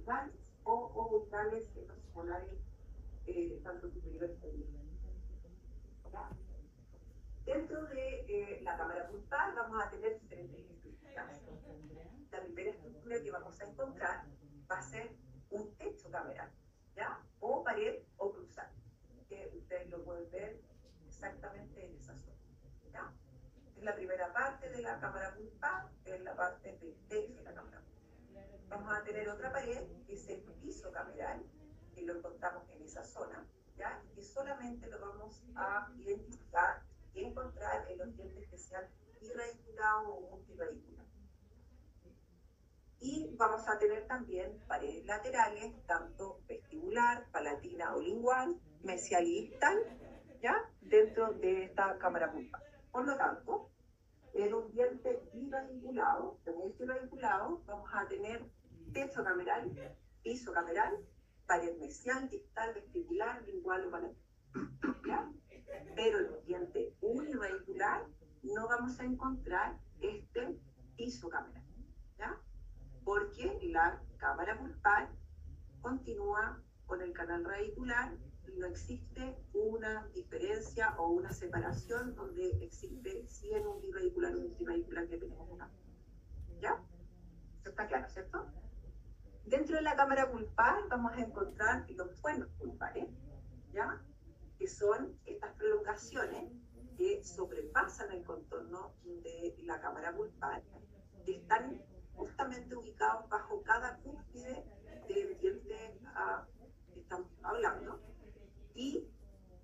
verticales o orbitales en los polares, tanto superiores como inferiores. Dentro de la cámara pulpar vamos a tener diferentes estructuras. La primera estructura que vamos a encontrar va a ser un techo cameral, ¿ya? O pared o cruzal, que ustedes lo pueden ver exactamente en esa zona, ¿ya? Es la primera parte de la cámara pulpar, es la parte del techo de la cámara pulpar. Vamos a tener otra pared, que es el piso cameral, que lo encontramos en esa zona, ¿ya? Y que solamente lo vamos a identificar y encontrar en los dientes que sean irradiculados o multirradiculados. Y vamos a tener también paredes laterales, tanto vestibular, palatina o lingual, mesial y distal, ¿ya? Dentro de esta cámara pulpar. Por lo tanto, en un diente biradiculado, vamos a tener techo cameral, piso cameral, pared mesial, distal, vestibular, lingual o palatina, ¿ya? Pero en un diente uniradicular no vamos a encontrar este piso cameral, ¿ya? Porque la cámara pulpar continúa con el canal radicular y no existe una diferencia o una separación donde existe si en un biradicular o un multiradicular que tenemos una. ¿Ya? ¿Eso está claro, cierto? Dentro de la cámara pulpar vamos a encontrar los cuernos pulpares, ¿ya? Que son estas prolongaciones que sobrepasan el contorno de la cámara pulpar, que están justamente ubicados bajo cada cúspide del diente que estamos hablando, y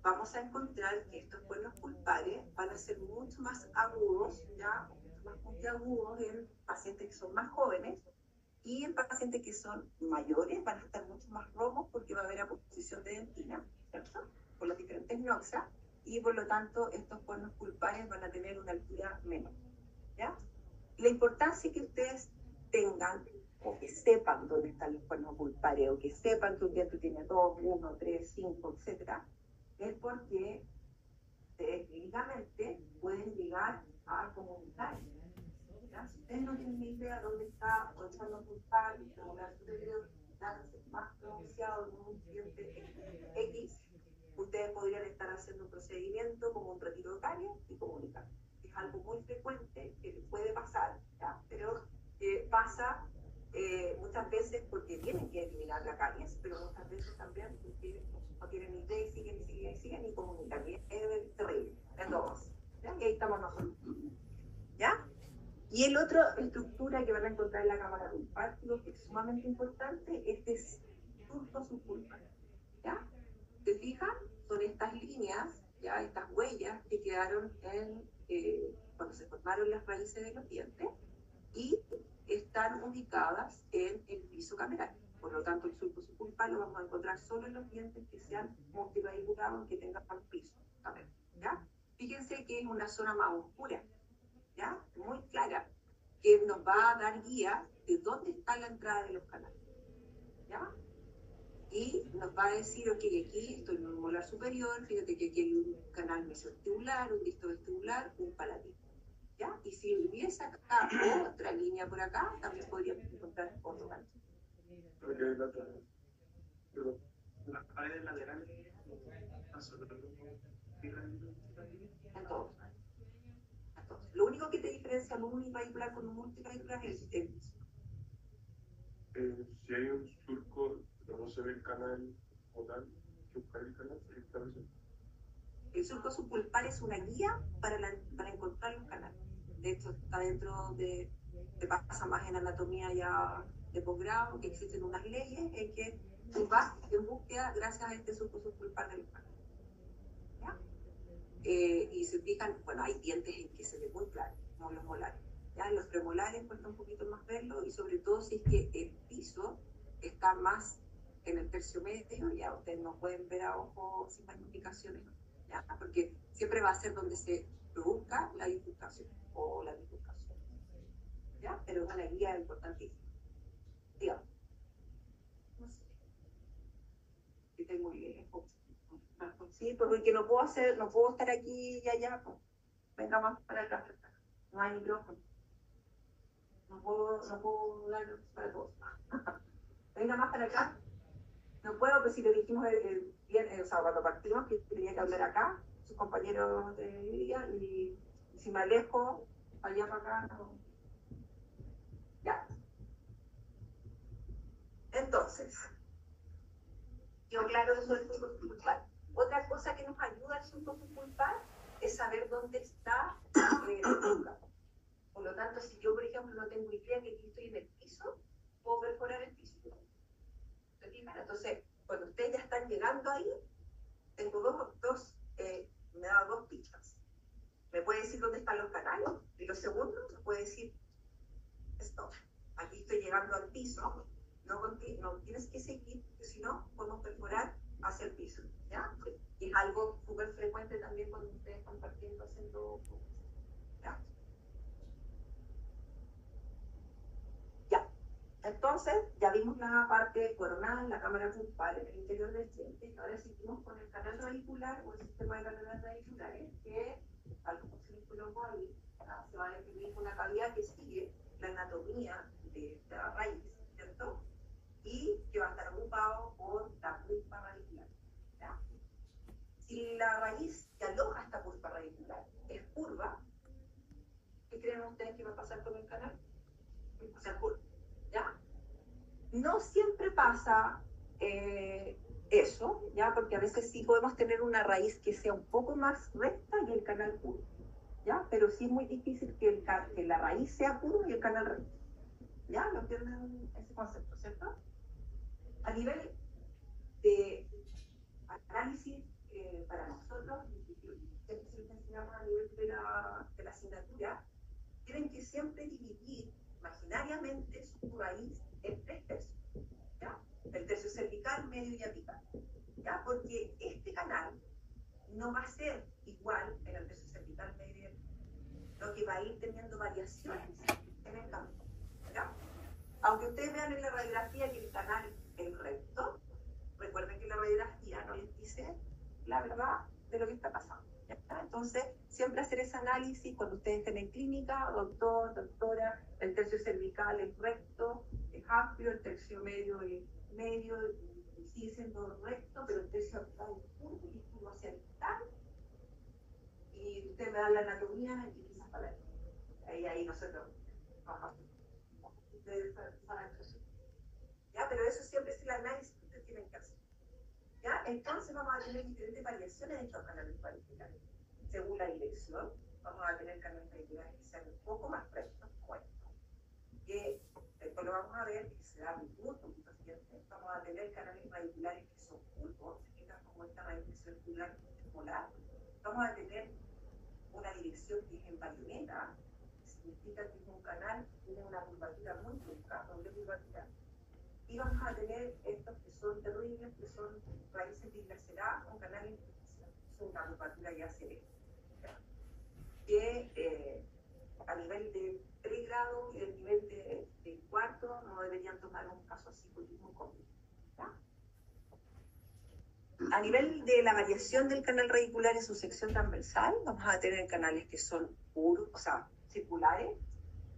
vamos a encontrar que estos cuernos pulpares van a ser mucho más agudos, ya, mucho más puntiagudos en pacientes que son más jóvenes, y en pacientes que son mayores van a estar mucho más rojos porque va a haber aposición de dentina, ¿cierto? Por las diferentes noxas, y por lo tanto estos cuernos pulpares van a tener una altura menor, ¿ya? La importancia que ustedes tengan o que sepan dónde están los cuernos pulpares o que sepan que un diente tiene 2, 1, 3, 5, etc., es porque clínicamente pueden llegar a comunicar. ¿Ya? Si ustedes no tienen ni idea dónde está o el cuerno pulpar, como la superior, más pronunciado en un diente X, ustedes podrían estar haciendo un procedimiento como un retiro de caries y comunicar. Es algo muy frecuente que puede pasar, ¿ya? Pero pasa muchas veces porque tienen que eliminar la caries, pero muchas veces también porque no tienen idea y siguen y comunican. Y es terrible, es dos. ¿Ya? Y ahí estamos nosotros. ¿Ya? Y el otro estructura que van a encontrar en la cámara pulpar, que es sumamente importante, este es surco subpulpar. ¿Ya? ¿Se fijan? Son estas líneas, ya, estas huellas que quedaron cuando se formaron las raíces de los dientes y están ubicadas en el piso cameral. Por lo tanto, el surco subpulpar lo vamos a encontrar solo en los dientes que sean multirradiculados, que tengan piso cameral. ¿Ya? Fíjense que es una zona más oscura, ¿ya? Muy clara, que nos va a dar guía de dónde está la entrada de los canales, ¿ya? Y nos va a decir, ok, aquí estoy en un molar superior, fíjate que aquí hay un canal mesovestibular, un distovestibular, un palatino, ¿ya? Y si hubiese acá otra línea por acá, también podríamos encontrar otro canal. Pero las paredes laterales En todos. Lo único que te diferencia un uniradicular con un multiradicular es el piso. Si hay un surco, pero no se ve el canal o tal, que buscar el canal, está presente. El surco subpulpar es una guía para encontrar los canales. De hecho, está dentro de, te pasa más en anatomía ya de posgrado, que existen unas leyes en que tú vas en búsqueda gracias a este surco subpulpar de los canales. ¿Ya? Y se fijan, bueno, hay dientes en que se ve muy claro, como los molares. ¿Ya? Los premolares cuesta un poquito más verlo, y sobre todo si es que el piso está más en el tercio medio, ya ustedes no pueden ver a ojo sin magnificaciones, ¿no? ¿Ya? Porque siempre va a ser donde se produzca la bifurcación o la bifurcación. ¿Ya? Pero es una guía importantísima. Digamos. No sé. Que estoy muy lejos. Sí, porque no puedo estar aquí y allá. Pues. Venga más para acá. No hay micrófono. No puedo dar para todos. Venga habla más para acá. No puedo, pues si le dijimos o sea, cuando partimos que tenía que hablar acá, sus compañeros de día, y si me alejo allá para acá, no. Ya. Entonces, yo claro eso del flujo pulpar. Otra cosa que nos ayuda al flujo pulpar es saber dónde está la boca. Por lo tanto, si yo, por ejemplo, no tengo idea que aquí estoy en el piso, puedo perforar el piso. Entonces, cuando ustedes ya están llegando ahí, tengo me da dos pistas. Me puede decir dónde están los canales, y lo segundo, me puede decir, stop, aquí estoy llegando al piso, no tienes que seguir, porque si no, podemos perforar hacia el piso, ¿ya? Y es algo súper frecuente también cuando ustedes están partiendo haciendo, ¿ya? Ya. Entonces, ya vimos la parte coronal, la cámara pulpar en el interior del diente. Ahora seguimos con el canal radicular o el sistema de canales radiculares, que, tal como se les colocó ahí, se va a definir una cavidad que sigue la anatomía de la raíz, ¿cierto? Y que va a estar ocupado por la pulpa radicular, ¿ya? Si la raíz que aloja esta pulpa radicular es curva, ¿qué creen ustedes que va a pasar con el canal? Va a ser curva, ¿ya? No siempre pasa eso, ¿ya? Porque a veces sí podemos tener una raíz que sea un poco más recta y el canal curvo, ¿ya? Pero sí es muy difícil que la raíz sea curva y el canal recto, ¿ya? ¿No entienden ese concepto, cierto? A nivel de análisis, para nosotros, siempre se les enseñamos a nivel de la asignatura, tienen que siempre dividir imaginariamente su raíz en 3 tercios, ¿ya? El tercio cervical, medio y apical, ¿ya? Porque este canal no va a ser igual en el tercio cervical, medio y apical, lo que va a ir teniendo variaciones en el campo, ¿ya? Aunque ustedes vean en la radiografía que el canal es recto, recuerden que la radiografía no les dice la verdad de lo que está pasando, ¿ya? Entonces, siempre hacer ese análisis cuando ustedes estén en clínica, doctor, doctora, el tercio cervical es recto, es amplio, el tercio medio es medio, y sigue siendo recto, pero el tercio apical es curvo y curvo hacia el tal, y ustedes me dan la anatomía y quizás para ahí nosotros bajamos. Ustedes saben eso. ¿Ya? Pero eso siempre es el análisis que ustedes tienen que hacer, ¿ya? Entonces vamos a tener diferentes variaciones de estos canales radiculares. Según la dirección, vamos a tener canales radiculares que sean un poco más rectos, como estos, que después lo vamos a ver, que se da un poquito siguiente. Vamos a tener canales radiculares que son curvos, como esta raíz circular molar. Vamos a tener una dirección que es en bayoneta, que significa que es un canal que tiene una curvatura muy brusca, doble curvatura. Y vamos a tener estos que son terribles, que son raíces diglaceradas con canales artificiales. Es una curvatura ya celeste, que a nivel de 3 grados y a nivel de 4 no deberían tomar un caso así porque es muy común, ¿ya? A nivel de la variación del canal radicular en su sección transversal, vamos a tener canales que son puros, o sea, circulares,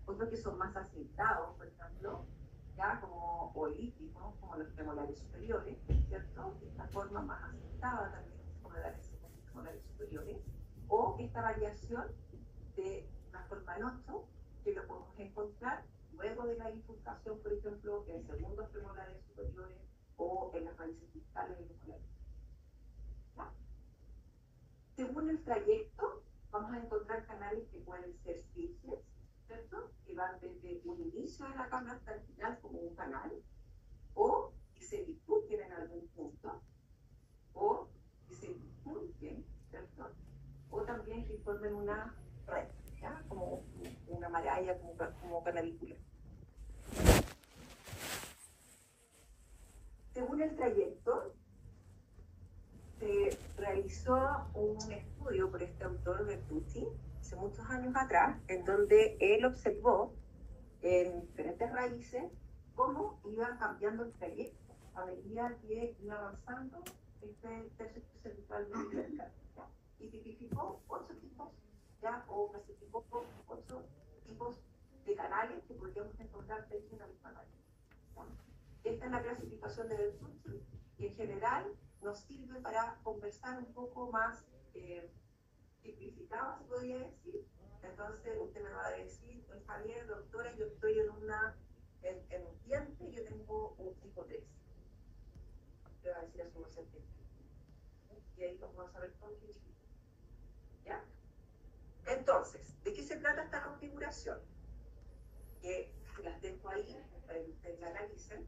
otros que son más asentados, por ejemplo, ya como olíticos, como los premolares superiores, ¿cierto? Esta forma más asentada también, premolares superiores, o esta variación de la forma en 8, que lo podemos encontrar luego de la bifurcación, por ejemplo, en segundos premolares superiores o en las raíces distales de los molares. ¿Ya? Según el trayecto, vamos a encontrar canales que pueden ser circes, ¿cierto? Que van desde un inicio de la cámara hasta el final como un canal, o que se bifurquen en algún punto, o que se bifurquen, ¿cierto? O también que formen una red, ¿ya? Como una maraña, como canavícula. Según el trayecto, se realizó un estudio por este autor, Bertucci, hace muchos años atrás, en donde él observó en diferentes raíces cómo iban cambiando el trayecto a medida que iba avanzando este tercio cervical vertical, ¿ya? Y tipificó 8 tipos, ¿ya? O clasificó 8 tipos de canales que podríamos encontrar dentro de la misma raíz, ¿ya? Esta es la clasificación de Bertolucci, que en general nos sirve para conversar un poco más simplificado, se podría decir. Entonces usted me va a decir, Javier, doctora, yo estoy en un diente, yo tengo un tipo 3. Le va a decir a su docente. Y ahí lo vamos a ver con qué chico. ¿Ya? Entonces, ¿de qué se trata esta configuración? Que las dejo ahí para que ustedes la analicen,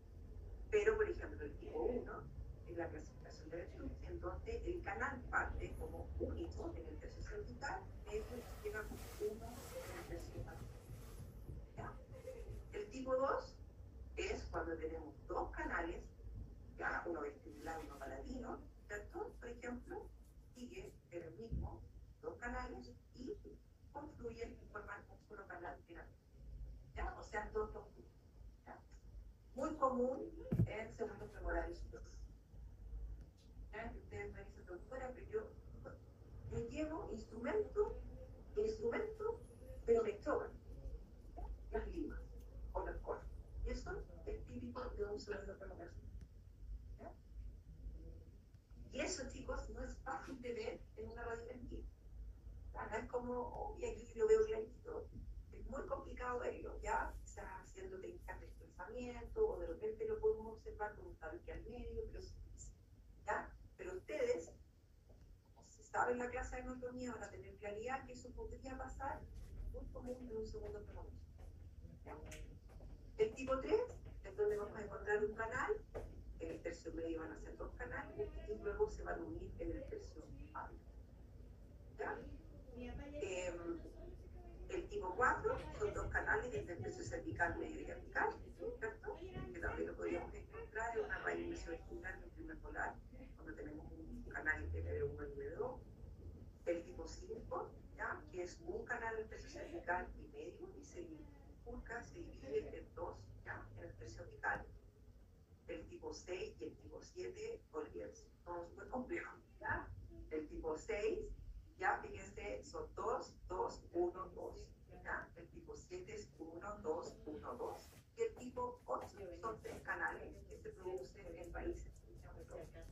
pero por ejemplo el tipo 1 es la clasificación de Bertolucci, en donde el canal parte como único en el tercio cervical, llega como 1 en el tercio cervical. El tipo 2 es cuando tenemos dos canales, ya uno vestibular y uno palatino, ¿cierto? Por ejemplo, sigue en el mismo, dos canales y confluyen y forman un solo canal final. ¿Ya? O sea, dos juntos. Muy común en segundos femorales superiores. Ustedes me dicen, doctora, pero yo llevo instrumento, pero me chocan las limas o los cortes. Y eso es típico de un segundo femoral. Y eso, chicos, no es fácil de ver en una radiografía. No es como, y aquí lo veo clarito. Es muy complicado verlo, ¿ya? Quizás haciendo técnicas de desplazamiento, o de repente lo podemos observar con un tabique al medio, pero sí, ¿ya? Pero ustedes, si saben la clase de anatomía, van a tener claridad que eso podría pasar muy común en un segundo femoral. El tipo 3 es donde vamos a encontrar un canal, en el tercio medio van a ser dos canales, y luego se van a unir en el tercio hábil. ¿Ya? El tipo 4 son dos canales entre el tercio cervical medio y apical, ¿cierto? Que también lo podríamos encontrar en una raíz mesiovestular en el primer polar, cuando tenemos un canal entre M1 y M2. El tipo 5, ¿ya? Que es un canal en el tercio cervical y medio, y se bifurca, se divide en dos, ¿ya? En el tercio apical. El tipo 6 y el tipo 7, olvídense, son súper complejos, ¿ya? El tipo 6, ya fíjense, son 2, 2, 1, 2, ¿ya? El tipo 7 es 1, 2, 1, 2. Y el tipo 8 son 3 canales que se producen en países,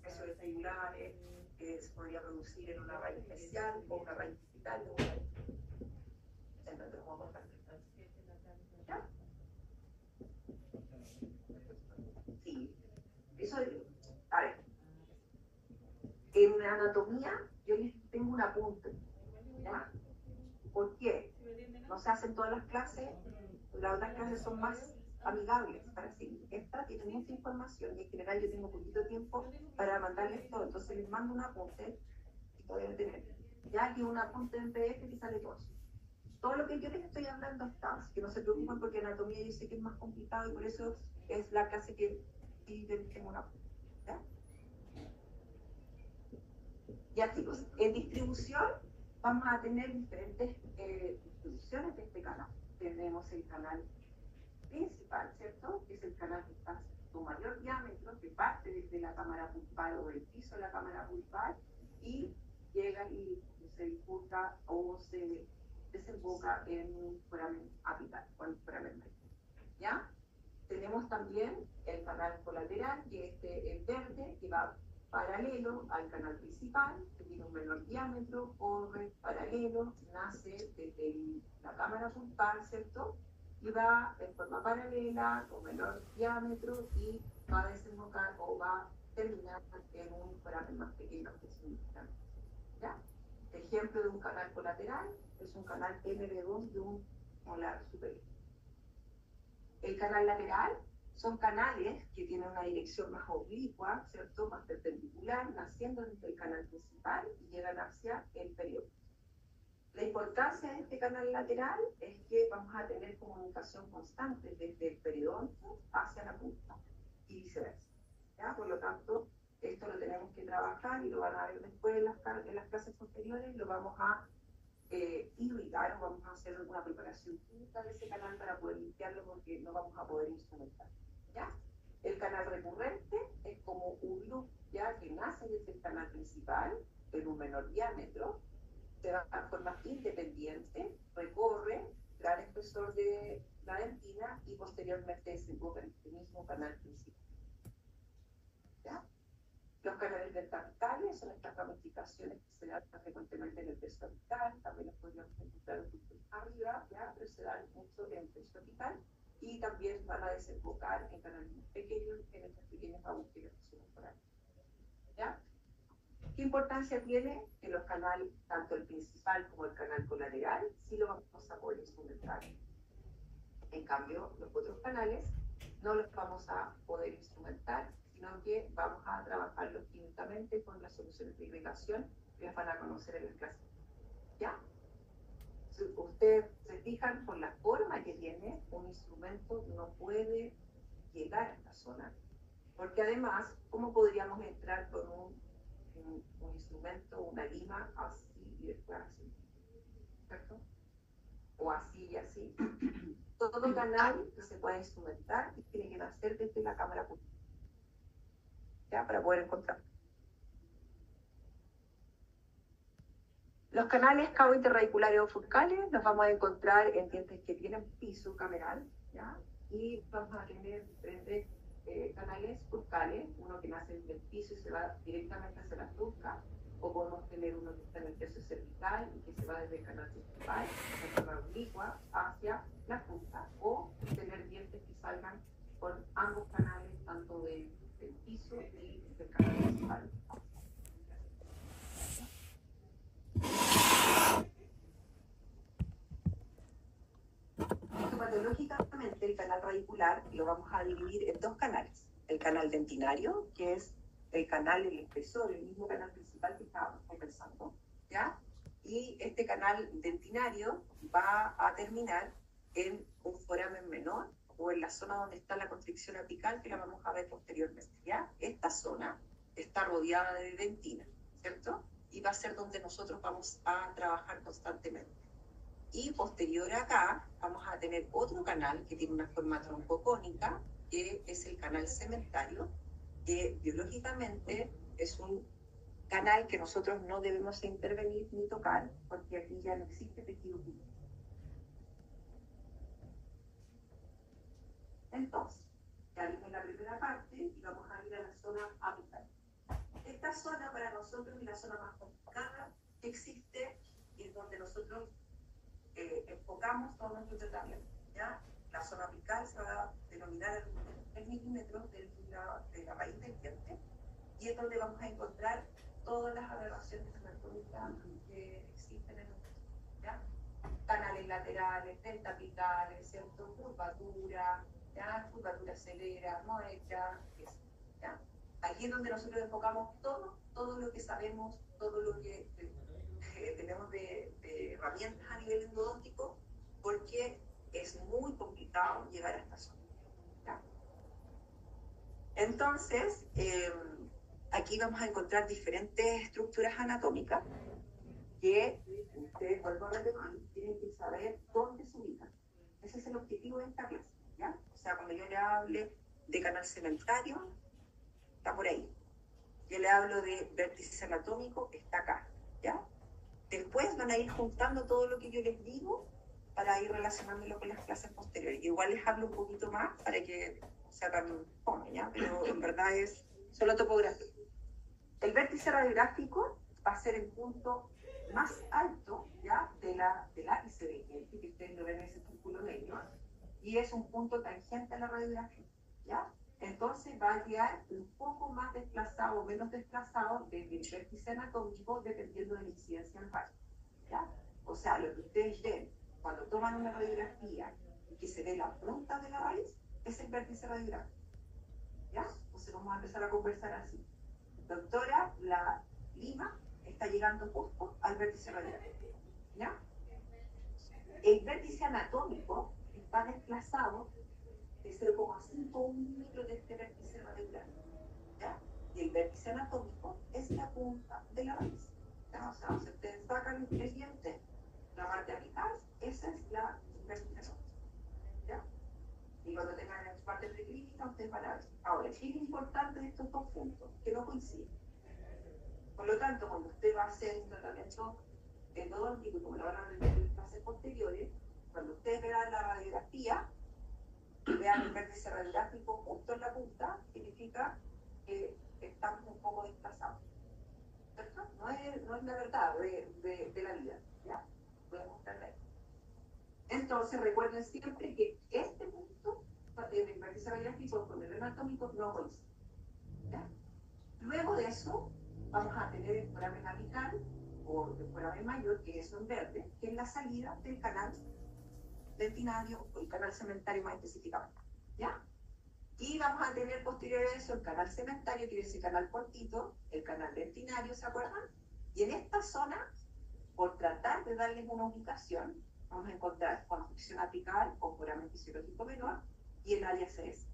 mesovestibulares, que se podría producir en una raíz especial o una raíz digital o una raíz. Entonces, vamos a contar. ¿Ya? Sí. Eso, a ver, en anatomía yo les tengo un apunte, ¿ya? ¿Por qué? No se hacen todas las clases, las otras clases son más amigables para seguir. Esta tiene mucha información y en general yo tengo poquito tiempo para mandarles todo, entonces les mando un apunte y pueden tener, ya que un apunte en PDF que sale todo eso. Todo lo que yo les estoy hablando está, así que no se preocupen porque anatomía yo sé que es más complicado y por eso es la clase que sí tengo un apunte. ¿Ya? Ya chicos, en distribución vamos a tener diferentes distribuciones de este canal. Tenemos el canal principal, ¿cierto? Que es el canal que está con mayor diámetro, que parte desde la cámara pulpal o del piso de la cámara pulpal y llega y se bifurca o se desemboca en un foramen apical o en un foramen medio. ¿Ya? Tenemos también el canal colateral, que es el verde, que va paralelo al canal principal, que tiene un menor diámetro, corre paralelo, nace desde la cámara pulpal, ¿cierto? Y va en forma paralela, con menor diámetro, y va a desembocar o va a terminar en un foramen más pequeño que significa. ¿Ya? Ejemplo de un canal colateral es un canal MB2 de un molar superior. El canal lateral son canales que tienen una dirección más oblicua, ¿cierto? Más perpendicular, naciendo desde el canal principal y llegan hacia el periódico. La importancia de este canal lateral es que vamos a tener comunicación constante desde el periodonto hacia la punta y viceversa. ¿Ya? Por lo tanto, esto lo tenemos que trabajar y lo van a ver después en las clases posteriores, lo vamos a irrigar o vamos a hacer una preparación química de ese canal para poder limpiarlo porque no vamos a poder instrumentar. ¿Ya? El canal recurrente es como un loop ya que nace desde el canal principal en un menor diámetro, se va de forma independiente, recorre gran espesor de la dentina y posteriormente desemboca en este mismo canal principal. dentapicales son estas ramificaciones que se dan frecuentemente en el tercio apical, también las podríamos encontrar un poquito arriba, ¿ya? Pero se dan mucho en el tercio apical y también van a desembocar en canales pequeños, en estos pequeños agujeros corporales. ¿Ya? ¿Qué importancia tiene que los canales, tanto el principal como el canal colateral, sí lo vamos a poder instrumentar? En cambio, los otros canales no los vamos a poder instrumentar, sino que vamos a trabajarlos químicamente con las soluciones de irrigación que las van a conocer en las clases. ¿Ya? Si ustedes se fijan por la forma que tiene, un instrumento no puede llegar a esta zona, porque además, ¿cómo podríamos entrar con un instrumento, una lima, así y después así? ¿Cierto? O así y así. Todo canal que se pueda instrumentar tiene que nacer desde la cámara pública, ¿ya? Para poder encontrar. Los canales cavo-interradiculares o furcales los vamos a encontrar en dientes que tienen piso cameral, ¿ya? Y vamos a tener diferentes canales furcales, uno que nace del piso y se va directamente hacia la furca, o podemos tener uno que está en el tercio cervical y que se va desde el canal principal, la zona oblicua, hacia la furca, o tener dientes que salgan con ambos canales, tanto del piso y del canal principal. Patológicamente, el canal radicular lo vamos a dividir en dos canales. El canal dentinario, que es el canal, el espesor, el mismo canal principal que estábamos conversando, ¿ya? Y este canal dentinario va a terminar en un foramen menor o en la zona donde está la constricción apical, que la vamos a ver posteriormente, ¿ya? Esta zona está rodeada de dentina, ¿cierto? Y va a ser donde nosotros vamos a trabajar constantemente. Y posterior acá vamos a tener otro canal que tiene una forma troncocónica, que es el canal cementario, que biológicamente es un canal que nosotros no debemos intervenir ni tocar, porque aquí ya no existe tejido público. Entonces, ya vimos la primera parte y vamos a ir a la zona apical. Esta zona para nosotros es la zona más complicada que existe y es donde nosotros enfocamos todo nuestro tratamiento, ¿ya? La zona apical se va a denominar el milímetro de la raíz del diente y es donde vamos a encontrar todas las aberraciones anatómicas que existen en el diente, ¿ya? Canales laterales, dentapicales, ¿cierto? Curvatura, ¿ya? Curvatura severa, moecha, ¿ya? Aquí es donde nosotros enfocamos todo lo que sabemos, todo lo que tenemos de herramientas a nivel endodóntico, porque es muy complicado llegar a esta zona, ¿ya? Entonces, aquí vamos a encontrar diferentes estructuras anatómicas que ustedes, vuelvo a repetir, tienen que saber dónde se ubican. Ese es el objetivo de esta clase, ¿ya? O sea, cuando yo le hable de canal cementario, está por ahí. Yo le hablo de vértice anatómico, está acá, ¿ya? Después van a ir juntando todo lo que yo les digo para ir relacionándolo con las clases posteriores. Yo igual les hablo un poquito más para que se hagan fome, ¿ya? Pero en verdad es solo topografía. El vértice radiográfico va a ser el punto más alto, ¿ya? del ápice del diente, que ustedes lo ven en ese círculo negro, y es un punto tangente a la radiografía, ¿ya? Entonces va a quedar un poco más desplazado o menos desplazado desde el vértice anatómico dependiendo de la incidencia del rayo, ¿ya? O sea, lo que ustedes ven cuando toman una radiografía y que se ve la punta de la raíz, es el vértice radiográfico, ¿ya? Entonces vamos a empezar a conversar así. Doctora, la lima está llegando justo al vértice radiográfico, ¿ya? El vértice anatómico está desplazado de 0,5 milímetros de este vértice radiográfico, ¿ya? Y el vértice anatómico es la punta de la raíz, ¿ya? O sea, si ustedes sacan el diente, la parte apical, esa es la vértice anatómica, ¿ya? Y cuando tengan la parte preclínica, ustedes van a ver. Ahora, ¿qué es importante de estos dos puntos? Que no coinciden. Por lo tanto, cuando usted va a hacer un tratamiento endodóntico, como lo van a ver en las clases posteriores, cuando ustedes vean la radiografía, vean el vértice radiográfico justo en la punta, significa que estamos un poco desplazados. Entonces recuerden siempre que este punto del vértice radiográfico con el anatómico no coincide. ¿Ya? Luego de eso vamos a tener el foramen apical o el foramen mayor, que es en verde, que es la salida del canal dentinario o el canal cementario más específicamente. ¿Ya? Y vamos a tener posterior a eso el canal cementario, que es ese canal cortito, el canal dentinario, ¿se acuerdan? Y en esta zona, por tratar de darles una ubicación, vamos a encontrar construcción apical o foramen fisiológico menor y el área CS.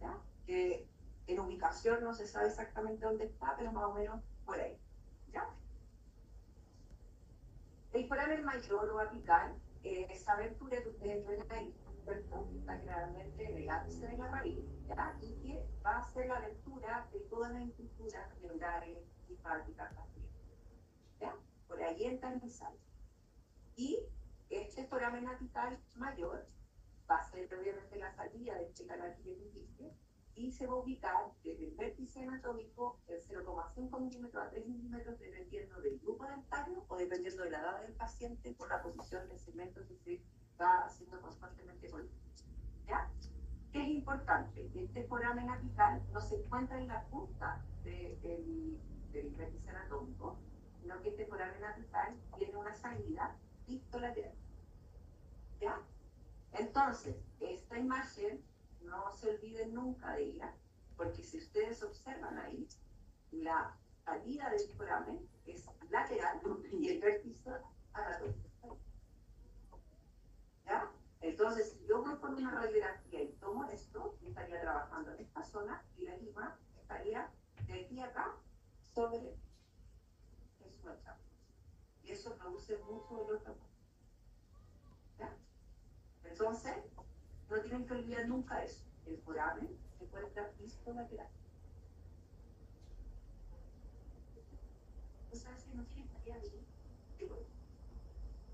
¿Ya? Que en ubicación no se sabe exactamente dónde está, pero más o menos por ahí. ¿Ya? El foramen mayor o apical, esa abertura que ustedes ven ahí, ¿cierto? Está generalmente en el ápice de la raíz, ¿ya? Y que va a ser la lectura de todas las estructuras neurales, linfáticas, ¿ya? Por ahí entra y sale. Y este foramen apical mayor va a ser obviamente la salida de este canal que les dije y se va a ubicar desde el vértice anatómico en 0,5 milímetros a 3 milímetros dependiendo del grupo dentario o dependiendo de la edad del paciente por la posición del segmento que se va haciendo constantemente con él. ¿Ya? ¿Qué es importante? Este foramen apical no se encuentra en la punta del vértice anatómico, sino que este foramen apical tiene una salida pistolateral. ¿Ya? Entonces, esta imagen no se olviden nunca de ella, porque si ustedes observan ahí, la salida del foramen es lateral y el vértice anatómico. ¿Ya? Entonces, si yo voy con una radiografía y tomo esto, yo estaría trabajando en esta zona y la lima estaría de aquí a acá sobre el suelo. Y eso produce mucho dolor también. ¿Ya? Entonces, no tienen que olvidar nunca eso. El foramen se encuentra pistolateral. ¿Tú sabes que no tiene salida de ahí?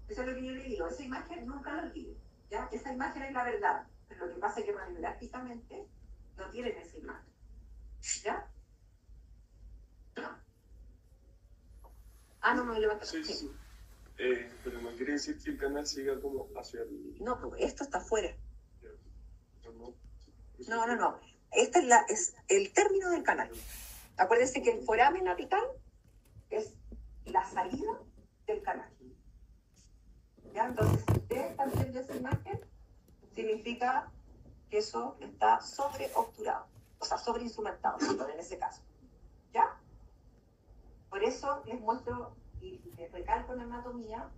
Eso es lo que yo le digo. Esa imagen nunca la olviden. ¿Ya? Esa imagen es la verdad. Pero lo que pasa es que radiográficamente no tienen esa imagen. ¿Ya? ¿No? Ah, no me levanto. Sí, sí. Pero no quiere decir que el canal siga como hacia el... No, pues esto está afuera. No. No. Este es el término del canal. Acuérdense que el foramen apical es la salida del canal. ¿Ya? Entonces, si ustedes están viendo esa imagen, significa que eso está sobreobturado, o sea, sobreinstrumentado, en ese caso. ¿Ya? Por eso les muestro y les recalco en anatomía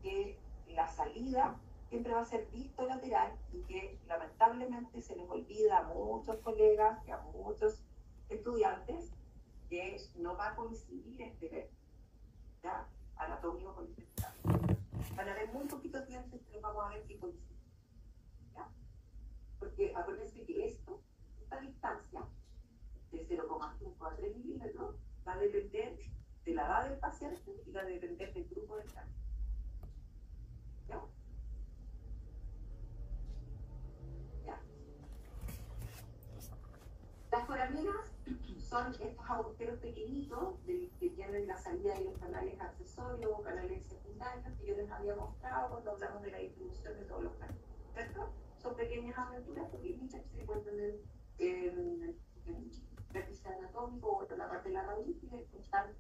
que la salida siempre va a ser pistolateral y que lamentablemente se les olvida a muchos colegas y a muchos estudiantes que no va a coincidir este ¿ya? Anatómico con este plan. Van a haber muy poquitos dientes, pero vamos a ver si coincide. ¿Ya? Porque acuérdense que esta distancia de 0,5 a 3 milímetros va a depender de la edad del paciente y va a depender del grupo de cáncer. ¿Ya? ¿Ya? Las foraminas son estos agujeros pequeñitos que tienen la salida de los canales accesorios o canales secundarios que yo les había mostrado cuando hablamos de la distribución de todos los canales. ¿Cierto? Son pequeñas aberturas pequeñitas que se encuentran en el vértice anatómico o en la parte de la raíz y están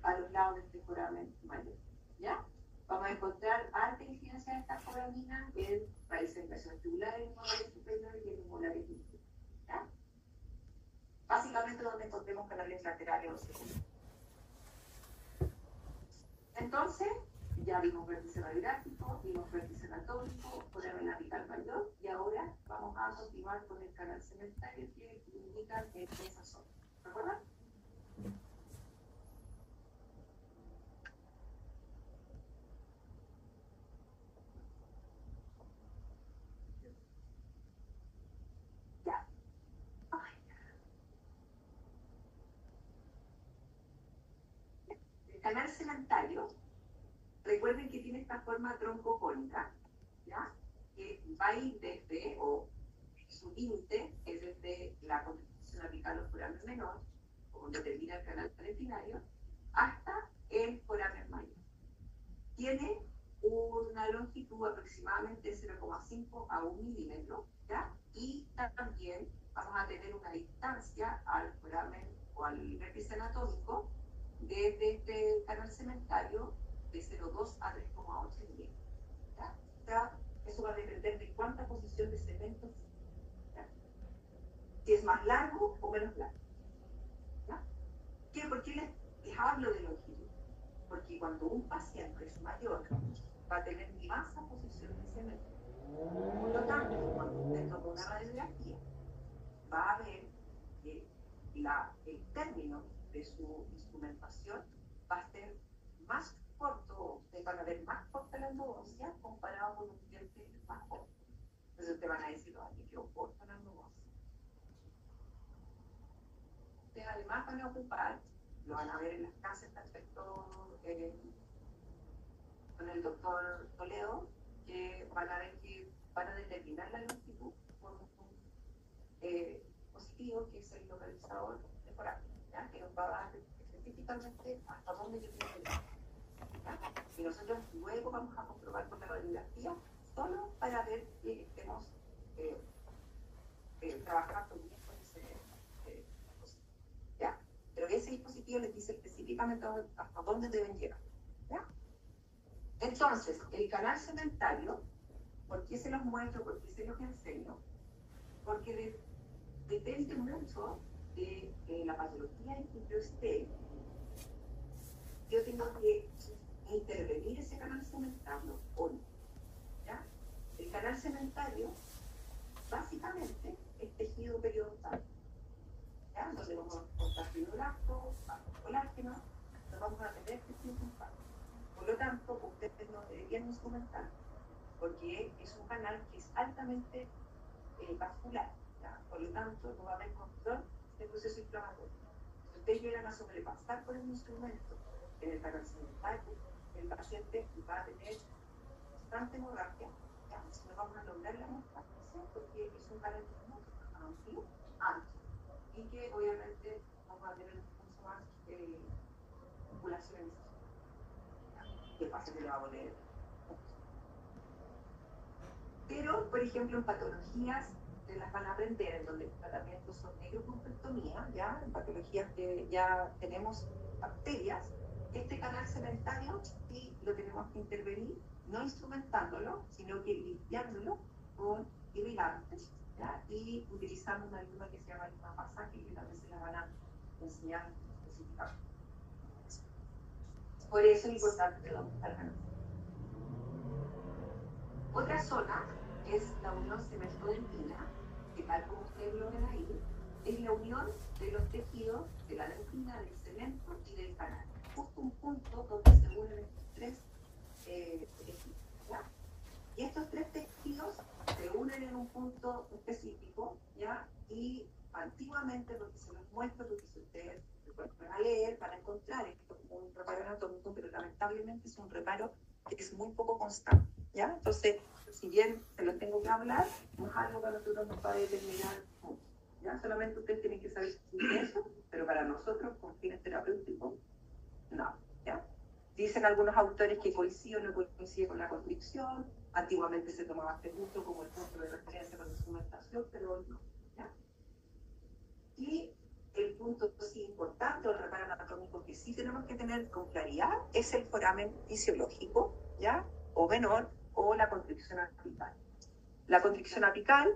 a los lados de este foramen mayor. ¿Ya? Vamos a encontrar alta incidencia de estas foraminas en raíces vestibulares, molares superiores y en molares inferiores. ¿Ya? Básicamente donde encontremos canales laterales o secundarios. Entonces, ya vimos vértice radiográfico, vimos vértice anatómico, foramen apical mayor, y ahora vamos a continuar con el canal cementario que indican en esa zona. ¿Recuerdan? Ya. El canal cementario, recuerden que tiene esta forma troncocónica, ¿ya? Que va a ir desde, o su límite es desde la constitución apical o foramen menor, o donde termina el canal dentinario, hasta el foramen mayor. Tiene una longitud aproximadamente de 0,5 a 1 milímetro, ¿ya? Y también vamos a tener una distancia al foramen o al vértice anatómico desde este canal cementario de 0,2 a 3,8 milímetros, ¿ya? O sea, eso va a depender de cuánta posición de cemento, ¿ya? Si es más largo o menos largo, ¿ya? ¿Por qué les hablo de longitud? Porque cuando un paciente es mayor, va a tener más posición de cemento. Por lo tanto, cuando usted toma una radiografía, va a ver que el término de su instrumentación va a ser más corto, ustedes van a ver más corta la endodoncia comparado con un diente más corto. Entonces ustedes van a decir, ay, me quedó corta la endodoncia. Ustedes además van a ocupar, lo van a ver en las clases perfecto con el doctor Toledo, que van a ver que van a determinar la longitud por un positivo que es el localizador temporal, ¿ya? Que nos va a dar específicamente hasta dónde yo tengo que ir, ¿ya? Y nosotros luego vamos a comprobar con la radiografía solo para ver que estemos trabajando bien con ese dispositivo, ¿ya? Pero ese dispositivo les dice específicamente hasta dónde deben llegar, ¿ya? Entonces, el canal cementario, ¿por qué se los muestro? ¿Por qué se los enseño? Porque depende mucho de la patología en que yo esté. Yo tengo que intervenir ese canal cementario o no, ¿ya? El canal cementario básicamente es tejido periodontal, ¿ya? Donde vamos a encontrar fibroblastos, colágeno, nos vamos a tener tejido dental. Por lo tanto, ustedes no deberían instrumentar, porque es un canal que es altamente vascular, ¿ya? Por lo tanto, no va a haber control del proceso inflamatorio. Si ustedes llegan a sobrepasar por el instrumento en el canal cementario, el paciente va a tener bastante hemorragia, ¿ya? No vamos a lograr la hemorragia porque es un canal muy amplio, y que obviamente vamos a tener mucho más populación en esa zona. Que el paciente le va a poner. Pero, por ejemplo, en patologías de las van a aprender, en donde los tratamientos son necropulpectomía, ya, en patologías que ya tenemos bacterias, este canal cementario sí lo tenemos que intervenir, no instrumentándolo, sino que limpiándolo con irrigantes, ¿ya? Y utilizando una lima que se llama lima pasaje, que también se la van a enseñar específicamente. Por eso es importante que lo canal. Otra zona es la unión cemento-dentina, que tal como ustedes lo ven ahí, es la unión de los tejidos de la dentina, del cemento y del canal. Justo un punto donde se unen estos tres tejidos, ¿ya? Y estos tres tejidos se unen en un punto específico, ¿ya? Y antiguamente, lo que se los muestro, porque si ustedes van a leer, van a encontrar esto como un reparo anatómico, pero lamentablemente es un reparo que es muy poco constante, ¿ya? Entonces, si bien se lo tengo que hablar, no es algo que a nosotros nos va a determinar mucho, ¿ya? Solamente ustedes tienen que saber eso, pero para nosotros, con fines terapéuticos, no, ¿ya? Dicen algunos autores que coincide o no coincide con la constricción. Antiguamente se tomaba este punto como el punto de referencia con la instrumentación, pero hoy no, ¿ya? Y el punto sí importante, o el reparo anatómico que sí tenemos que tener con claridad, es el foramen fisiológico, ¿ya? O menor, o la constricción apical. La constricción apical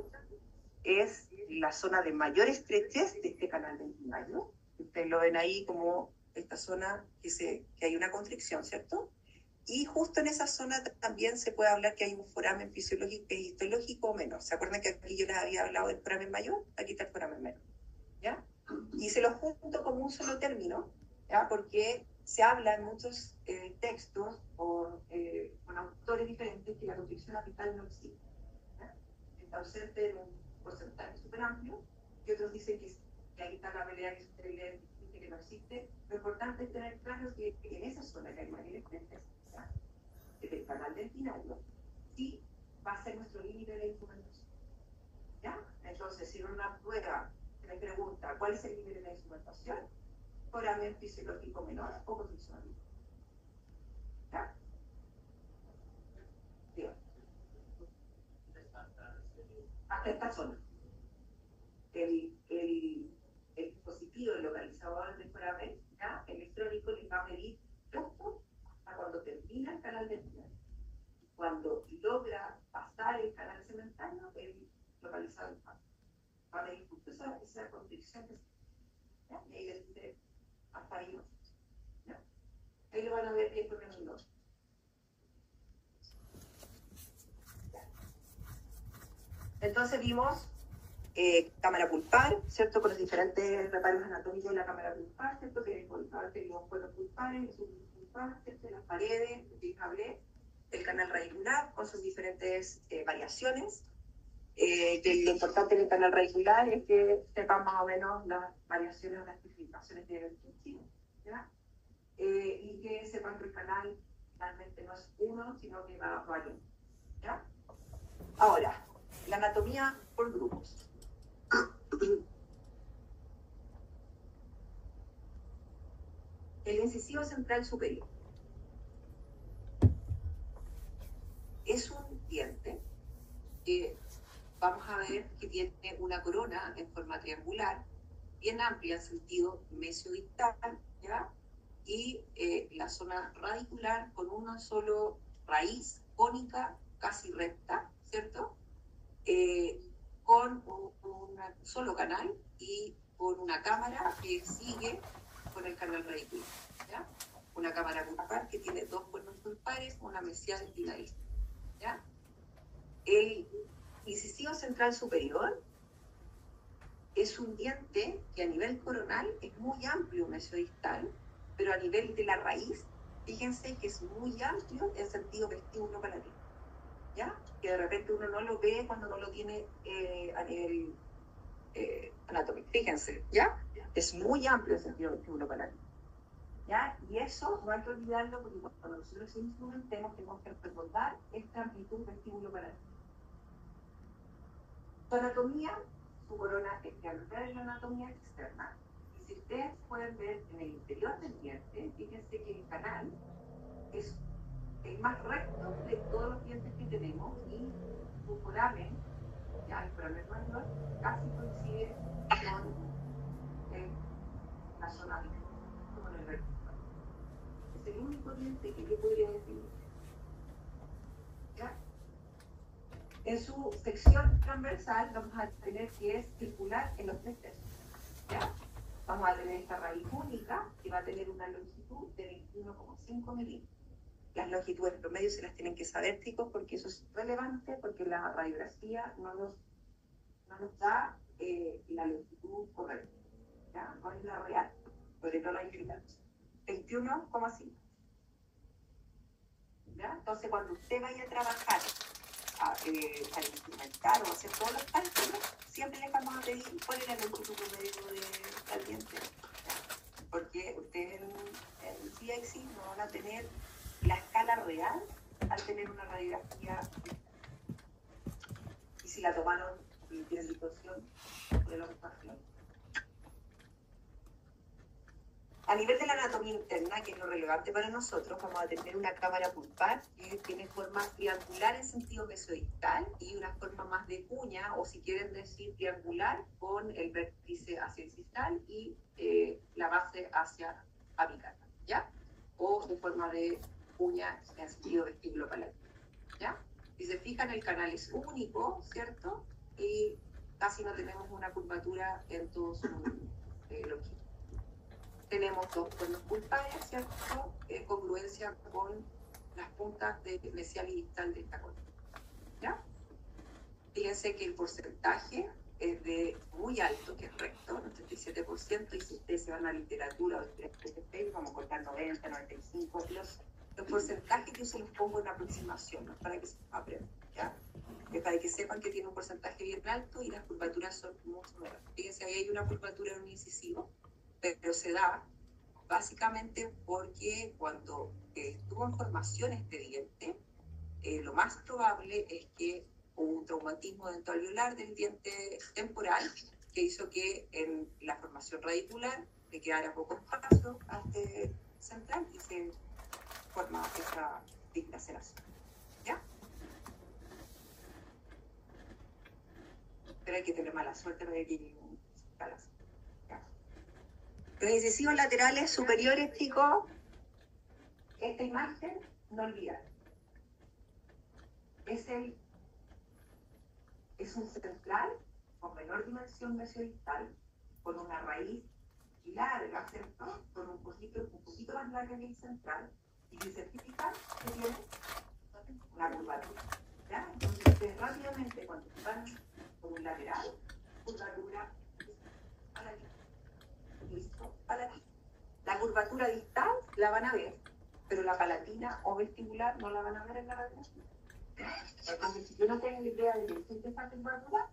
es la zona de mayor estrechez de este canal dentinario. Ustedes lo ven ahí como esta zona que hay una constricción, ¿cierto? Y justo en esa zona también se puede hablar que hay un foramen fisiológico e histológico menor. ¿Se acuerdan que aquí yo les había hablado del foramen mayor? Aquí está el foramen menor, ¿ya? Y se los junto como un solo término, ¿ya? Porque se habla en muchos textos con autores diferentes que la constricción apical no existe, ¿ya? Está ausente en un porcentaje súper amplio, y otros dicen que ahí está la pelea que ustedes dice que no existe. Lo importante es tener claro que en esa zona que hay mayor estrechez del canal dentinario, sí va a ser nuestro límite de instrumentación, ¿ya? Entonces, si en una prueba se me pregunta cuál es el límite de la instrumentación, foramen fisiológico menor o constricción, ¿ya? De esta zona. El dispositivo, el localizador de foramen electrónico les va a medir justo hasta cuando termina el canal dentinario. Cuando logra pasar el canal cementario, el localizador va a medir justo esa constricción que se, y ahí les dice hasta ahí. ¿Ya? Ahí lo van a ver bien con el nombre. Entonces vimos cámara pulpar, ¿cierto? Con los diferentes reparos anatómicos de la cámara pulpar, ¿cierto? Que es por parte de los cuerpos pulpares, los subpulpares, ¿cierto? Las paredes, el cable, el canal radicular con sus diferentes variaciones. Que lo importante del canal radicular es que sepan más o menos las variaciones, las especificaciones de Bertolucci, ¿ya? Y que sepan que el canal realmente no es uno, sino que va variando, ¿ya? Ahora, la anatomía por grupos. El incisivo central superior es un diente que vamos a ver que tiene una corona en forma triangular, bien amplia en sentido mesiodistal, ¿ya? Y la zona radicular con una solo raíz cónica, casi recta, ¿cierto? Con un solo canal y con una cámara que sigue con el canal radicular, ¿ya? Una cámara pulpar que tiene dos cuernos pulpares, una mesial y una distal, ¿ya? El incisivo central superior es un diente que a nivel coronal es muy amplio mesiodistal, pero a nivel de la raíz, fíjense que es muy amplio en sentido vestíbulo-palatino, ¿ya? Que de repente uno no lo ve cuando no lo tiene a nivel anatómico. Fíjense, ¿ya? Es muy amplio en sentido vestíbulo-palatino, ¿ya? Y eso no hay que olvidarlo porque cuando nosotros instrumentemos tenemos que recordar esta amplitud vestíbulo-palatino. Su anatomía, su corona es triangular en la anatomía externa. Y si ustedes pueden ver en el interior del diente, fíjense que el canal es el más recto de todos los dientes que tenemos y su foramen, ya el foramen mayor, casi coincide con la zona de con el vertebral. Es el único diente que yo podría decir. ¿Ya? En su sección transversal vamos a tener que es circular en los 3 tercios. ¿Ya? Vamos a tener esta raíz única que va a tener una longitud de 21,5 milímetros. Las longitudes promedio se las tienen que saber, chicos, porque eso es relevante, porque la radiografía no nos da la longitud correcta, ¿ya? No es la real, sobre todo la individual. 21,5. ¿Ya? Entonces, cuando usted vaya a trabajar para instrumentar o hacer todos los cálculos, siempre le vamos a pedir cuál es la longitud promedio del diente, ¿ya? Porque ustedes en CIEXI no van a tener la escala real al tener una radiografía, y si la tomaron y tienen distorsión de la observación. A nivel de la anatomía interna, que es lo relevante para nosotros, vamos a tener una cámara pulpar que tiene forma triangular en sentido mesodistal y una forma más de cuña, o si quieren decir triangular, con el vértice hacia el cistal y la base hacia apical, ¿ya? O de forma de cuña en sentido vestíbulo-palatino, ¿ya? Si se fijan, el canal es único, ¿cierto? Y casi no tenemos una curvatura en todo su longitud. Tenemos dos cuernos pulpares, ¿cierto? En congruencia con las puntas de mesial y distal de esta columna, ¿ya? Fíjense que el porcentaje es de muy alto, que es recto, el 87%, y si ustedes se van a la literatura o el vamos a cortar 90, 95, los porcentajes yo se los pongo en aproximación, ¿no? Para que se aprendan, ¿ya? Para que sepan que tiene un porcentaje bien alto y las curvaturas son mucho menores. Fíjense, ahí hay una curvatura en un incisivo, pero se da básicamente porque cuando estuvo en formación este diente, lo más probable es que hubo un traumatismo dentoalveolar del diente temporal que hizo que en la formación radicular le quedara poco espacio a este central y se forma esa dislaceración, ¿ya? pero hay que tener mala suerte para que llegue un palazo. Los incisivos laterales superiores, chicos, esta imagen, no olvidar. Es un central con menor dimensión mesodistal, con una raíz larga, ¿cierto? Con un poquito más larga que el central, y se certifica que tiene una curvatura. ¿Ya? Entonces, ustedes rápidamente, cuando van por un lateral, curvatura palatina. Listo, palatina. La curvatura distal la van a ver, pero la palatina o vestibular no la van a ver en la radiografía. Entonces, si yo no tengo idea de que existe esa curvatura,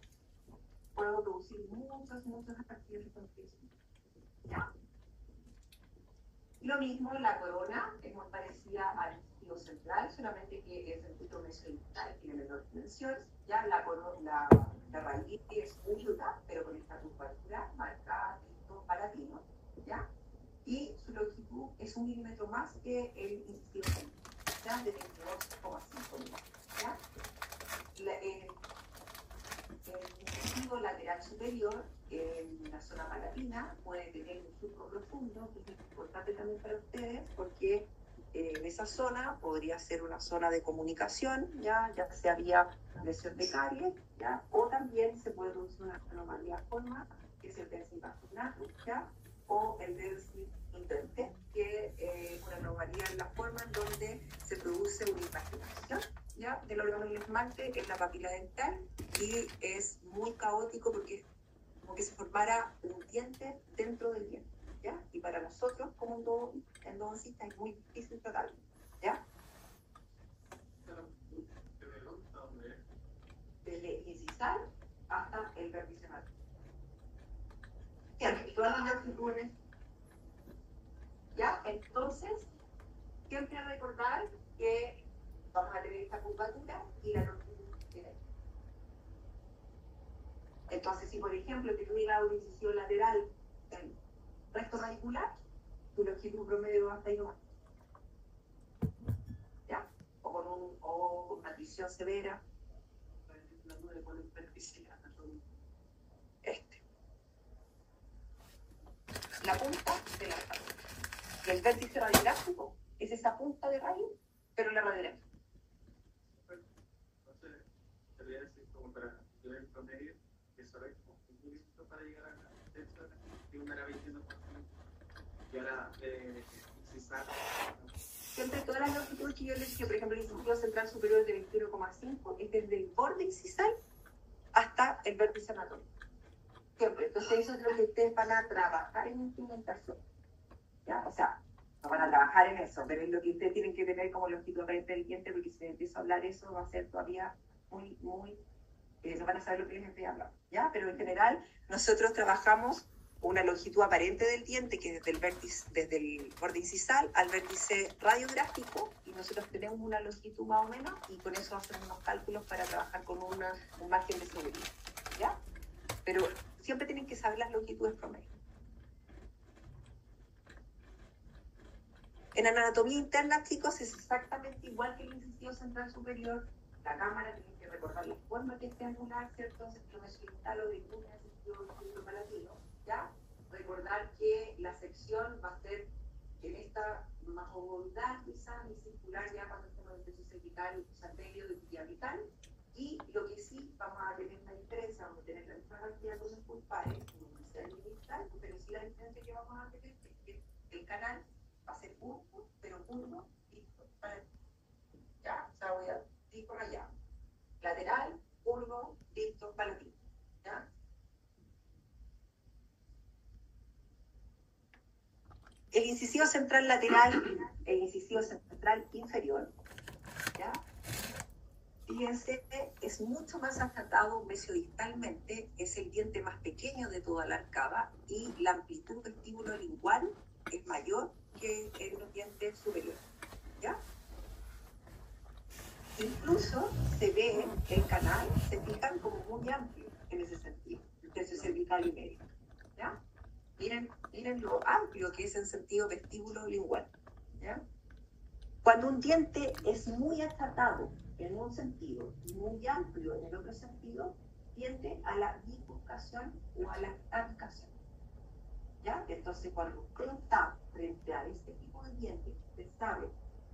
puedo producir muchos accidentes con ¿ya? Lo mismo, la corona es muy parecida al incisivo central, solamente que el circuito mesodistal tiene menor dimensión. Ya la raíz es única, pero con esta curvatura marcada esto palatino, ¿ya? Y su longitud es 1 milímetro más que el incisivo central, ¿ya? De 22,5 milímetros, ¿ya? El incisivo lateral superior en la zona palatina puede tener un surco profundo, que es importante también para ustedes, porque en esa zona podría ser una zona de comunicación, ya sea vía lesión de caries, ¿ya? O también se puede producir una anomalía forma, que es el densis vaginatum, ¿ya? O el densis intente, que es una anomalía en la forma en donde se produce una impaginación, ¿ya? Del órgano del esmalte en la papila dental, y es muy caótico porque es como que se formara un diente dentro del diente, ¿ya? Y para nosotros, como endodoncista, es muy difícil tratarlo, ¿ya? Desde incisal hasta el vértice malar. Todas las longitudes, ¿ya? Entonces, siempre recordar que vamos a tener esta curvatura y la longitud de la. Entonces, si por ejemplo te tuviera una incisión lateral en recto radicular, tu longitud promedio va hasta ahí nomás. ¿Ya? O con una visión severa. La punta de la raíz. Y el vértice radiográfico es esa punta de raíz, pero la radiografía. Entonces, te voy a decir como para yo en promedio, que eso es como un poquito para llegar a la defensa de una era 21%. Y ahora, incisal. Siempre todas las longitudes que yo les dije, por ejemplo, el incisivo central superior de 21,5 es desde el borde incisal hasta el vértice anatómico. Siempre. Entonces, eso es lo que ustedes van a trabajar en instrumentación. ¿Ya? O sea, no van a trabajar en eso, pero es lo que ustedes tienen que tener como longitud aparente del diente, porque si les empiezo a hablar eso, va a ser todavía muy, no van a saber lo que les estoy hablando, ¿ya? Pero en general, nosotros trabajamos una longitud aparente del diente, que es desde el borde incisal al vértice radiográfico, y nosotros tenemos una longitud más o menos, y con eso hacemos unos cálculos para trabajar con un margen de seguridad, ¿ya? Pero siempre tienen que saber las longitudes promedio. En anatomía interna, chicos, es exactamente igual que el incisivo central superior. La cámara tiene que recordar la forma que es triangular, ¿cierto? Centro mesodistal o de línea, centro palatino, ¿ya? Recordar que la sección va a ser en esta más ovoidal, quizás, y circular ya cuando estemos en el pecho cervical, medio de tibia apical. Y lo que sí vamos a tener una diferencia, vamos a tener la misma cantidad de cosas pulpares, pero sí la diferencia que vamos a tener es que el canal va a ser curvo, pero curvo, listo, ya, o sea, voy a ir por allá. Lateral, curvo, listo, palatino, ¿ya? El incisivo central lateral, el incisivo central inferior, ¿ya? Fíjense, es mucho más achatado mesodistalmente, es el diente más pequeño de toda la arcada y la amplitud vestíbulo-lingual es mayor que en los dientes superiores, ¿ya? Incluso se ve el canal, se fijan como muy amplio en ese sentido, el tercio cervical y medio, ¿ya? Miren lo amplio que es en sentido vestíbulo-lingual, ¿ya? Cuando un diente es muy achatado en un sentido y muy amplio en el otro sentido, tiende a la bifurcación o a la tabicación. ¿Ya? Entonces, cuando usted está frente a este tipo de dientes, usted sabe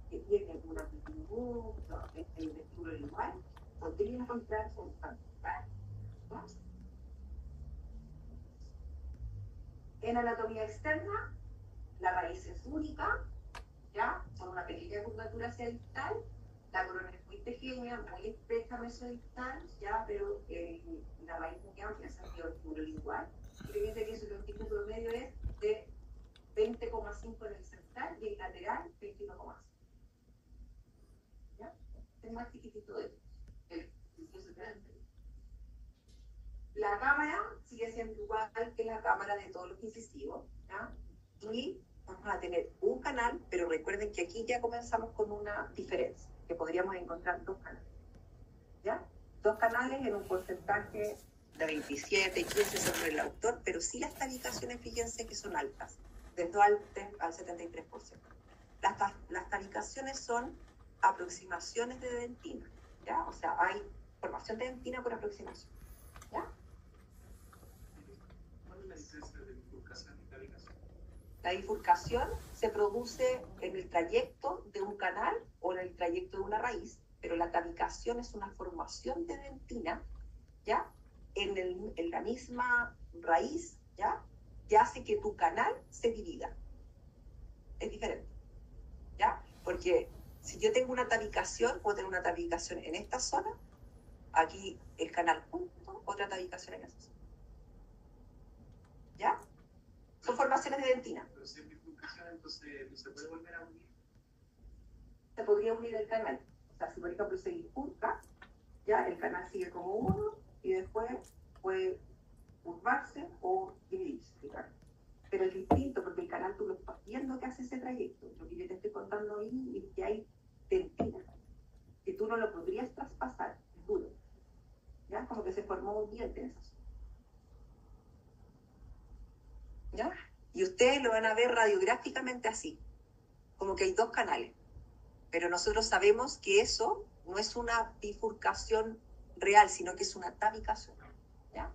que tiene una actitud en el vestíbulo lingual, podría encontrarse un cantar. En anatomía externa, la raíz es única, ¿ya? Con una pequeña curvatura hacia distal, la corona es muy pequeña, muy estrecha mesodistal, ¿ya? Pero la raíz muy amplia, sentido vestibulolingual. Fíjense que su longitud promedio es de 20,5 en el central y el lateral 21,5. ¿Ya? Es más chiquitito de el La cámara sigue siendo igual que la cámara de todos los incisivos, ¿ya? Y vamos a tener un canal, pero recuerden que aquí ya comenzamos con una diferencia, que podríamos encontrar dos canales, ¿ya? Dos canales en un porcentaje de 27 y 15 sobre el autor, pero sí las tabicaciones, fíjense que son altas, desde al 73%. Las tabicaciones son aproximaciones de dentina, ¿ya? O sea, hay formación de dentina por aproximación, ¿ya? ¿Cuál es la diferencia de bifurcación y tabicación? La bifurcación se produce en el trayecto de un canal o en el trayecto de una raíz, pero la tabicación es una formación de dentina, ¿ya? En la misma raíz, ¿ya? Que hace que tu canal se divida. Es diferente, ¿ya? Porque si yo tengo una tabicación, puedo tener una tabicación en esta zona, aquí el canal junto, otra tabicación en esa zona, ¿ya? Son formaciones de dentina. Pero si es bifurcación, entonces no se puede volver a unir. Se podría unir el canal. O sea, si por ejemplo se bifurca, ya el canal sigue como uno y después puede curvarse o dividirse. Pero es distinto porque el canal tú lo estás viendo que hace ese trayecto. Lo que yo te estoy contando ahí es que hay dentina, que tú no lo podrías traspasar, es duro. ¿Ya? Como que se formó un diente en esa zona. ¿Ya? Y ustedes lo van a ver radiográficamente así, como que hay dos canales. Pero nosotros sabemos que eso no es una bifurcación real, sino que es una tabicación. ¿Ya?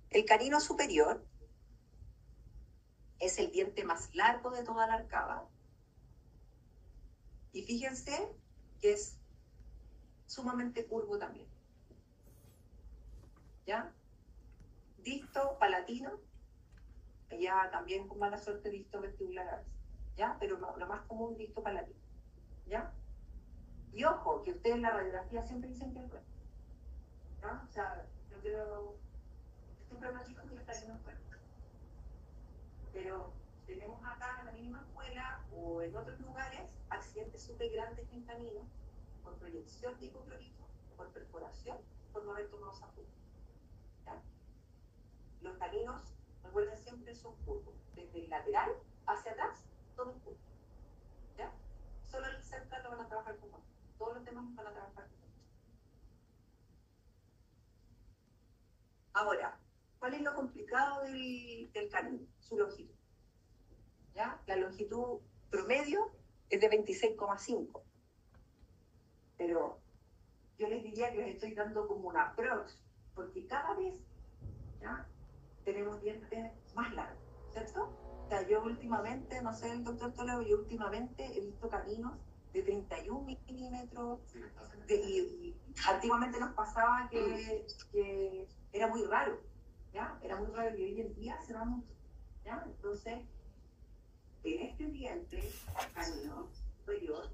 El canino superior es el diente más largo de toda la arcada. Y fíjense que es sumamente curvo también. ¿Ya? Disto palatino, ya también con mala suerte disto vestibular, ¿ya? Pero lo más común disto palatino, ¿ya? Y ojo, que ustedes en la radiografía siempre dicen que es bueno, ¿ya? O sea, yo creo, siempre me digo que está bien bueno. Pero tenemos acá en la misma escuela o en otros lugares accidentes súper grandes en camino por proyección de hipoclorito, por perforación, por no haber tomado sapú. Los caninos, recuerden, siempre son curvos, desde el lateral hacia atrás, todo es curvo. ¿Ya? Solo el central lo van a trabajar con otro. Todos los demás van a trabajar con otro. Ahora, ¿cuál es lo complicado del canino? Su longitud. ¿Ya? La longitud promedio es de 26,5. Pero yo les diría que les estoy dando como una approach, porque cada vez, ¿ya?, tenemos dientes más largos, ¿cierto? O sea, yo últimamente, no sé, el doctor Toledo, yo últimamente he visto caninos de 31 milímetros, y antiguamente nos pasaba que era muy raro, ¿ya? Era muy raro y hoy en día se da mucho, ¿ya? Entonces, en este diente canino superior,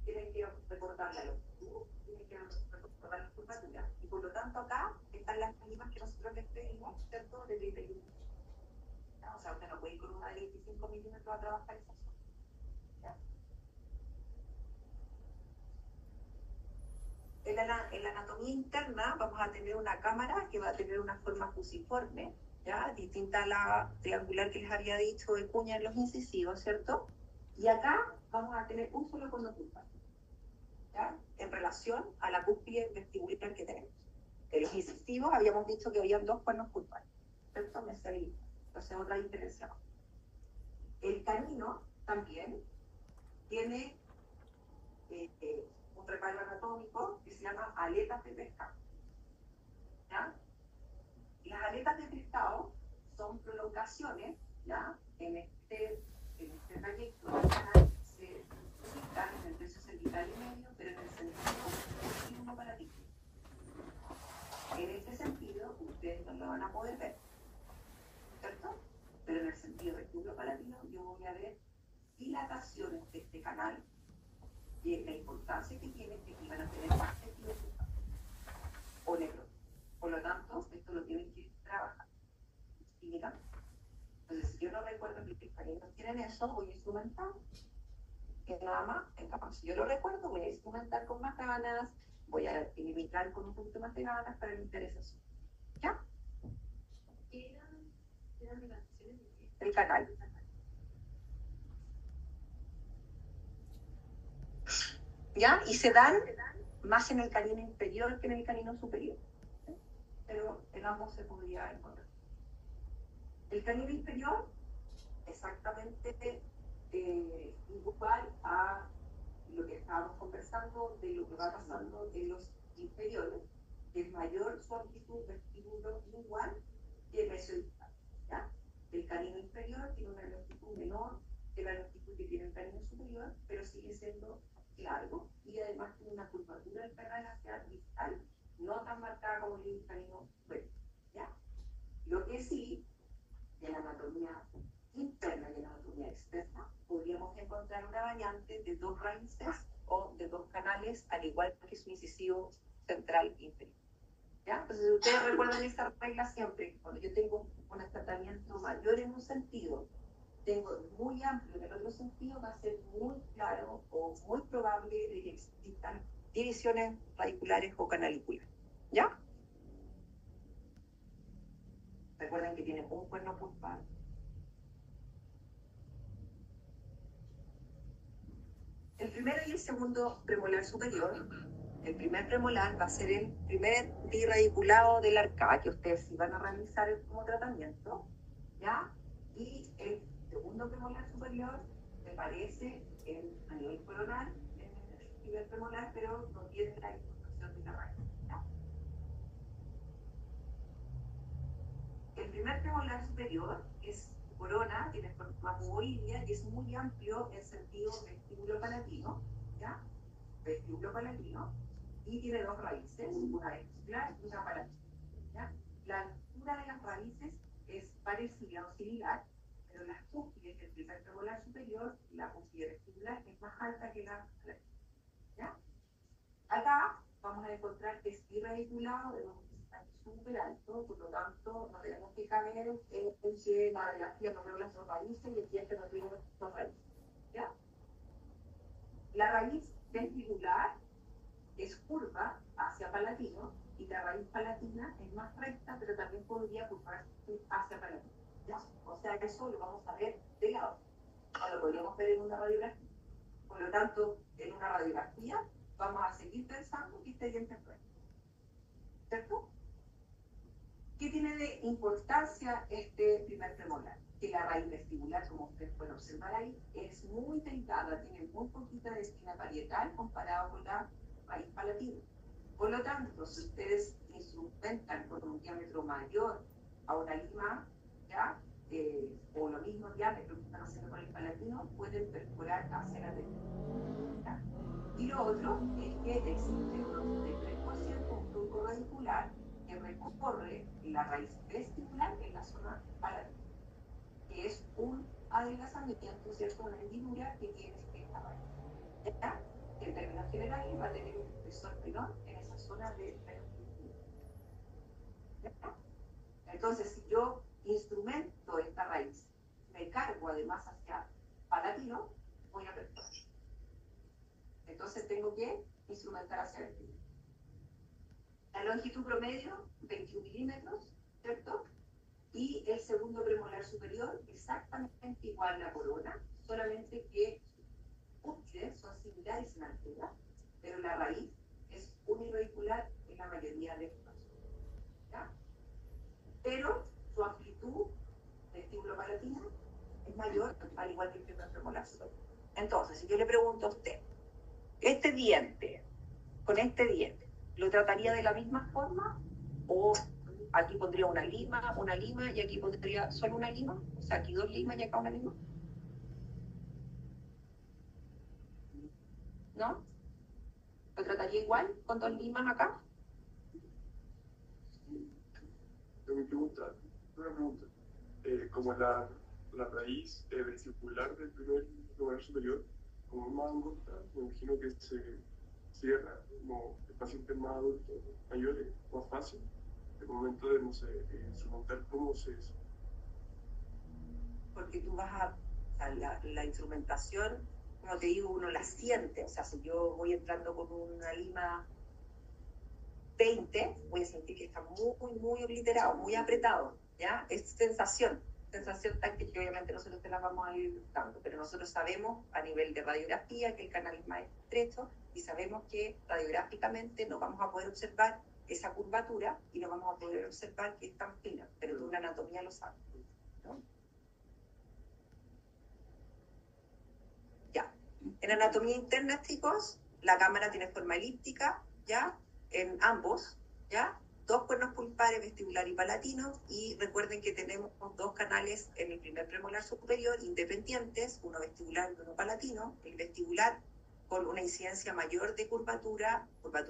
tienen que recordar la longitud, tienen que recordar la curvatura, y por lo tanto acá están las mismas que nosotros les pedimos, ¿cierto? De 31. O sea, usted no puede ir con una de 25 milímetros a trabajar esa zona. ¿Ya? En la anatomía interna vamos a tener una cámara que va a tener una forma fusiforme, ¿ya? Distinta a la triangular que les había dicho de cuña en los incisivos, ¿cierto? Y acá vamos a tener un solo cono curval, ¿ya? En relación a la cúspide vestibular que tenemos. En los incisivos habíamos dicho que habían dos cuernos curvales, ¿cierto? Mesialista. Entonces, otra diferencia. El canino también tiene un reparo anatómico que se llama aletas de pescado. ¿Ya? Las aletas de pescado son prolongaciones, ¿ya? En este trayecto del canal se ubican en el tercio cervical y medio, pero en el sentido uno para ti. En este sentido, ustedes no lo van a poder ver, ¿cierto? Pero en el sentido vestibulo palatino, yo voy a ver dilataciones de este canal y la importancia que tiene es que van a tener más tejido o negro. Por lo tanto, esto lo tienen que trabajar. Y mira, entonces si yo no recuerdo que los caninos tienen eso, voy a instrumentar. Que nada más, en cambio, si yo lo recuerdo, voy a instrumentar con más ganas, voy a limitar con un poquito más de ganas para mi interesación. ¿Ya? ¿Qué eran dilataciones de qué? El canal. ¿Ya? Y se dan más en el canino inferior que en el canino superior. ¿Sí? Pero en ambos se podría encontrar. El canino inferior, exactamente igual a lo que estábamos conversando de lo que va pasando en los inferiores, que es mayor su amplitud vestíbulo igual que el mesoidistal. ¿Ya? El canino inferior tiene una longitud menor que la longitud que tiene el canino superior, pero sigue siendo largo y además tiene una curvatura del canal hacia distal no tan marcada como el canino superior. ¿Ya? Lo que sí, en la anatomía interna y en la anatomía externa, podríamos encontrar una variante de dos raíces o de dos canales, al igual que su incisivo central inferior. ¿Ya? Entonces, ustedes recuerdan esta regla siempre, cuando yo tengo un tratamiento mayor en un sentido, tengo muy amplio en el otro sentido, va a ser muy claro o muy probable de que existan divisiones radiculares o canaliculares. ¿Ya? Recuerden que tienen un cuerno pulpar. El primero y el segundo premolar superior, el primer premolar va a ser el primer birradiculado del arcada que ustedes sí van a realizar como tratamiento, ¿ya? Y el segundo premolar superior se parece a nivel coronal en el primer premolar, pero no tiene la información de la raíz, ¿ya? El primer premolar superior es corona, tiene forma ovoidea y es muy amplio en sentido vestíbulo palatino, ¿ya? Vestíbulo palatino, y tiene dos raíces, una vestibular y una palatina, ¿ya? La altura de las raíces es parecida o similar, pero las cúspides del primer premolar superior, la cúspide vestibular es más alta que la palatina, ¿ya? Acá vamos a encontrar que es irradiculado de un súper alto, por lo tanto no tenemos que caer en que la radiografía no veo las dos raíces y aquí es que no tengo dos raíces, ¿ya? La raíz vestibular es curva hacia palatino y la raíz palatina es más recta, pero también podría curvarse hacia palatino, ¿ya? O sea que eso lo vamos a ver de lado, o lo podríamos ver en una radiografía. Por lo tanto, en una radiografía vamos a seguir pensando que este diente es recto, ¿cierto? ¿Qué tiene de importancia este primer premolar? Que la raíz vestibular, como ustedes pueden observar ahí, es muy delgada, tiene muy poquita de espina parietal comparado con la raíz palatina. Por lo tanto, si ustedes instrumentan con un diámetro mayor a una lima, ¿ya? O lo mismo diámetro que están haciendo con el palatino, pueden perforar hacia la derecha. Y lo otro es que existe un 93% un flujo radicular que recorre la raíz vestibular en la zona palatina, que es un adelgazamiento, ¿cierto? Una hendidura que tiene esta raíz. ¿Ya? Que en términos generales va a tener un espesor menor en esa zona de la hendidura. Entonces, si yo instrumento esta raíz, me cargo además hacia palatino, voy a perforar. Entonces tengo que instrumentar hacia el vestibular. La longitud promedio, 21 milímetros, ¿cierto? Y el segundo premolar superior, exactamente igual a la corona, solamente que sus cúspides son similares en altura, pero la raíz es uniradicular en la mayoría de los casos, ¿ya? Pero su amplitud, vestíbulo palatina, es mayor, al igual que el primer premolar superior. Entonces, si yo le pregunto a usted, Este diente, con este diente, ¿lo trataría de la misma forma? ¿O aquí pondría una lima y aquí pondría solo una lima? O sea, aquí 2 limas y acá una lima. ¿No? ¿Lo trataría igual con 2 limas acá? Mi pregunta, una pregunta. Como la raíz vestibular del primer lugar superior, como es más angosta, me imagino que se cierra como el paciente más adulto, mayor, es más fácil. El momento de, no sé, instrumentar cómo se... Porque tú vas a la instrumentación, como te digo, uno la siente. O sea, si yo voy entrando con una lima 20, voy a sentir que está muy, muy obliterado, muy apretado, ¿ya? Es sensación táctil que obviamente nosotros te la vamos a ir dando, pero nosotros sabemos a nivel de radiografía que el canal es más estrecho y sabemos que radiográficamente no vamos a poder observar esa curvatura y no vamos a poder observar que es tan fina, pero tú en anatomía lo sabes, ¿no? Ya. En anatomía interna, chicos, la cámara tiene forma elíptica, ¿ya? En ambos, ¿ya? 2 cuernos pulpares, vestibular y palatino, y recuerden que tenemos 2 canales en el primer premolar superior independientes, uno vestibular y uno palatino. El vestibular con una incidencia mayor de curvatura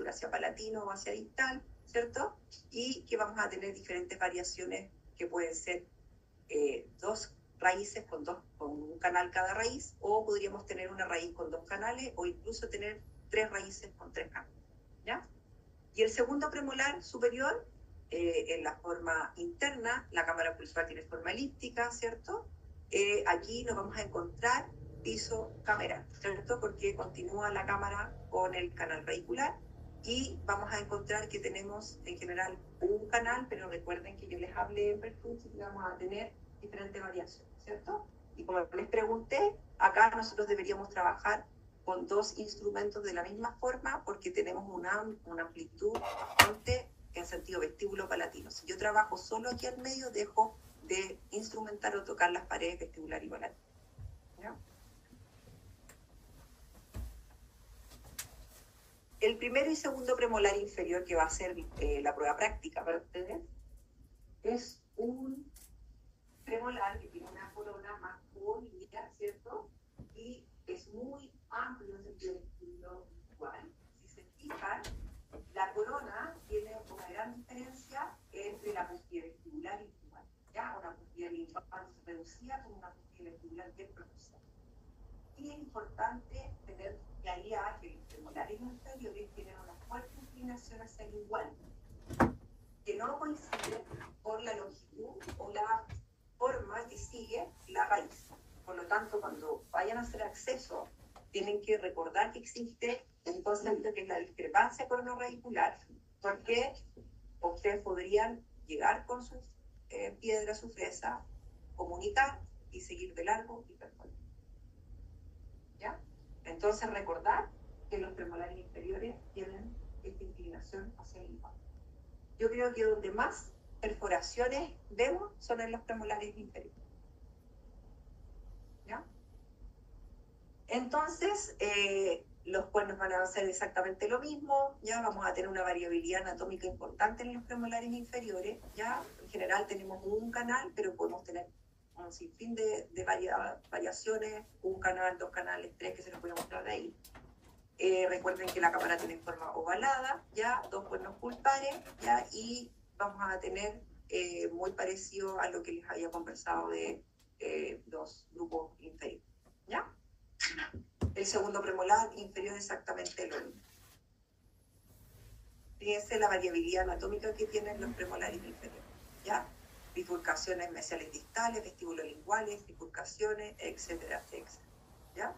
hacia palatino o hacia distal, ¿cierto? Y que vamos a tener diferentes variaciones que pueden ser 2 raíces con un canal cada raíz, o podríamos tener una raíz con 2 canales, o incluso tener 3 raíces con 3 canales, ¿ya? Y el segundo premolar superior, en la forma interna, la cámara pulsar tiene forma elíptica, ¿cierto? Aquí nos vamos a encontrar piso cámara, ¿cierto? Porque continúa la cámara con el canal radicular y vamos a encontrar que tenemos en general un canal, pero recuerden que yo les hablé en Pertucci que vamos a tener diferentes variaciones, ¿cierto? Y como les pregunté, acá nosotros deberíamos trabajar con 2 instrumentos de la misma forma porque tenemos una amplitud bastante en sentido vestíbulo palatino. Si yo trabajo solo aquí al medio, dejo de instrumentar o tocar las paredes vestibular y palatino, ¿ya? El primero y segundo premolar inferior, que va a ser la prueba práctica para ustedes, es un premolar que tiene una corona más bonita, ¿cierto? Y es muy amplio en sentido vestíbulo igual. Si se fijan, la corona tiene una gran diferencia entre la costilla vestibular y lingual, ¿ya? Una costilla lingual reducida con una costilla vestibular bien pronunciada. Y es importante tener claridad que los premolares inferiores tienen una fuerte inclinación hacia el lingual, que no coincide con la longitud o la forma que sigue la raíz. Por lo tanto, cuando vayan a hacer acceso, tienen que recordar que existe un concepto que es la discrepancia coronarradicular, porque ustedes podrían llegar con sus piedras, su fresa, comunicar y seguir de largo y perforar. ¿Ya? Entonces, recordar que los premolares inferiores tienen esta inclinación hacia el lingual. Yo creo que donde más perforaciones vemos son en los premolares inferiores. ¿Ya? Entonces, los cuernos van a hacer exactamente lo mismo, ya vamos a tener una variabilidad anatómica importante en los premolares inferiores, ya en general tenemos un canal, pero podemos tener un sinfín de variaciones, un canal, 2 canales, 3 que se los voy a mostrar ahí. Recuerden que la cámara tiene forma ovalada, ya 2 cuernos pulpares, ya, y vamos a tener muy parecido a lo que les había conversado de 2 grupos inferiores, ¿ya? El segundo premolar inferior exactamente lo mismo. Fíjense la variabilidad anatómica que tienen los premolares inferiores, ¿ya? Bifurcaciones mesiales distales, vestíbulos linguales, bifurcaciones, etcétera, etcétera, ¿ya?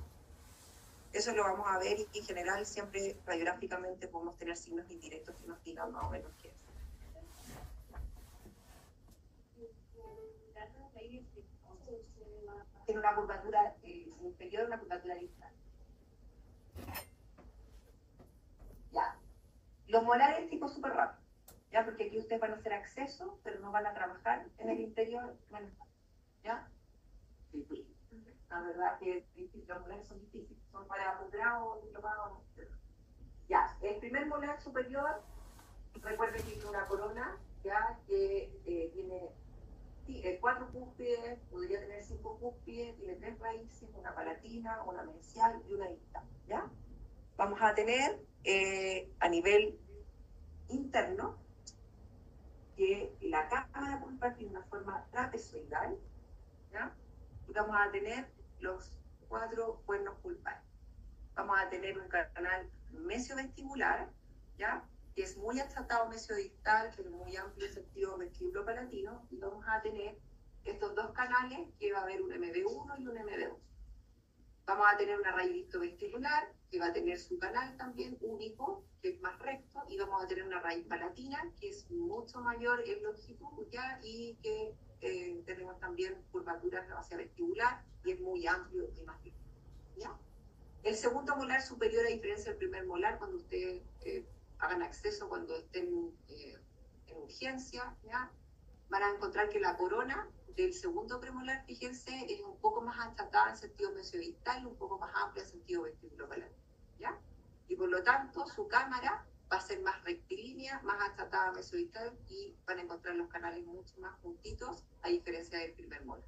Eso lo vamos a ver y en general siempre radiográficamente podemos tener signos indirectos que nos digan más o menos qué es. Tiene una curvatura inferior, una curvatura distal. Ya. Los molares tipo súper rápido, ¿ya? Porque aquí ustedes van a hacer acceso, pero no van a trabajar en el interior, bueno, ¿ya? La verdad que los molares son difíciles, son para posgrado, diplomado, etc. Ya, el primer molar superior, recuerden que tiene una corona, ya, que tiene 4 cúspides, podría tener 5 cúspides, tiene 3 raíces, una palatina, una mesial y una distal, ¿ya? Vamos a tener a nivel interno que la cámara pulpar tiene una forma trapezoidal, ¿ya? Y vamos a tener los 4 cuernos pulpares. Vamos a tener un canal mesiovestibular, ¿ya? Que es muy achatado mesiodistal, pero muy amplio en sentido vestíbulo-palatino, y vamos a tener estos 2 canales, que va a haber un MB1 y un MB2. Vamos a tener una raíz dictovestibular, que va a tener su canal también único, que es más recto, y vamos a tener una raíz palatina, que es mucho mayor en longitud, ¿ya? Y que tenemos también curvaturas hacia vestibular, y es muy amplio y más rico, ¿ya? El segundo molar superior, a diferencia del primer molar, cuando ustedes hagan acceso, cuando estén en urgencia, ¿ya? Van a encontrar que la corona del segundo premolar, fíjense, es un poco más achatada en sentido mesiodistal, un poco más amplia en sentido vestibulopalatino, ¿ya? Y por lo tanto, su cámara va a ser más rectilínea, más achatada mesiodistal, y van a encontrar los canales mucho más juntitos, a diferencia del primer molar.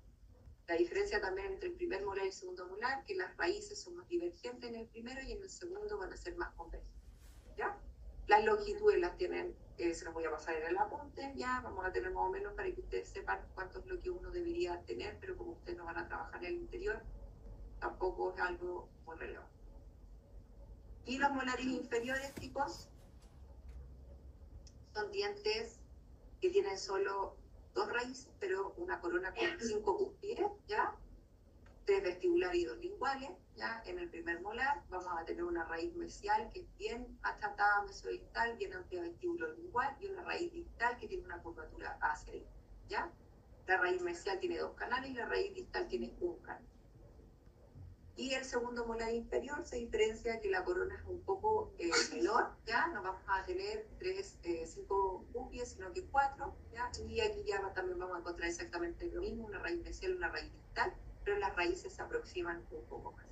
La diferencia también entre el primer molar y el segundo molar, que las raíces son más divergentes en el primero y en el segundo van a ser más convergentes, ¿ya? Las longitudes las tienen, se las voy a pasar en el apunte, ya vamos a tener más o menos para que ustedes sepan cuánto es lo que uno debería tener, pero como ustedes no van a trabajar en el interior, tampoco es algo muy relevante. Y los molares inferiores, chicos, son dientes que tienen solo 2 raíces, pero una corona con 5 cúspides, ¿ya? 3 vestibulares y 2 linguales, ¿ya? En el primer molar vamos a tener una raíz mesial que es bien achatada mesodistal, bien amplia vestíbulo lingual, y una raíz distal que tiene una curvatura hacia, ¿ya? La raíz mesial tiene 2 canales y la raíz distal tiene 1 canal. Y el segundo molar inferior se diferencia que la corona es un poco menor, ¿ya? No vamos a tener 5 cúspides, sino que 4, ¿ya? Y aquí ya también vamos a encontrar exactamente lo mismo, una raíz mesial y una raíz distal, pero las raíces se aproximan un poco más.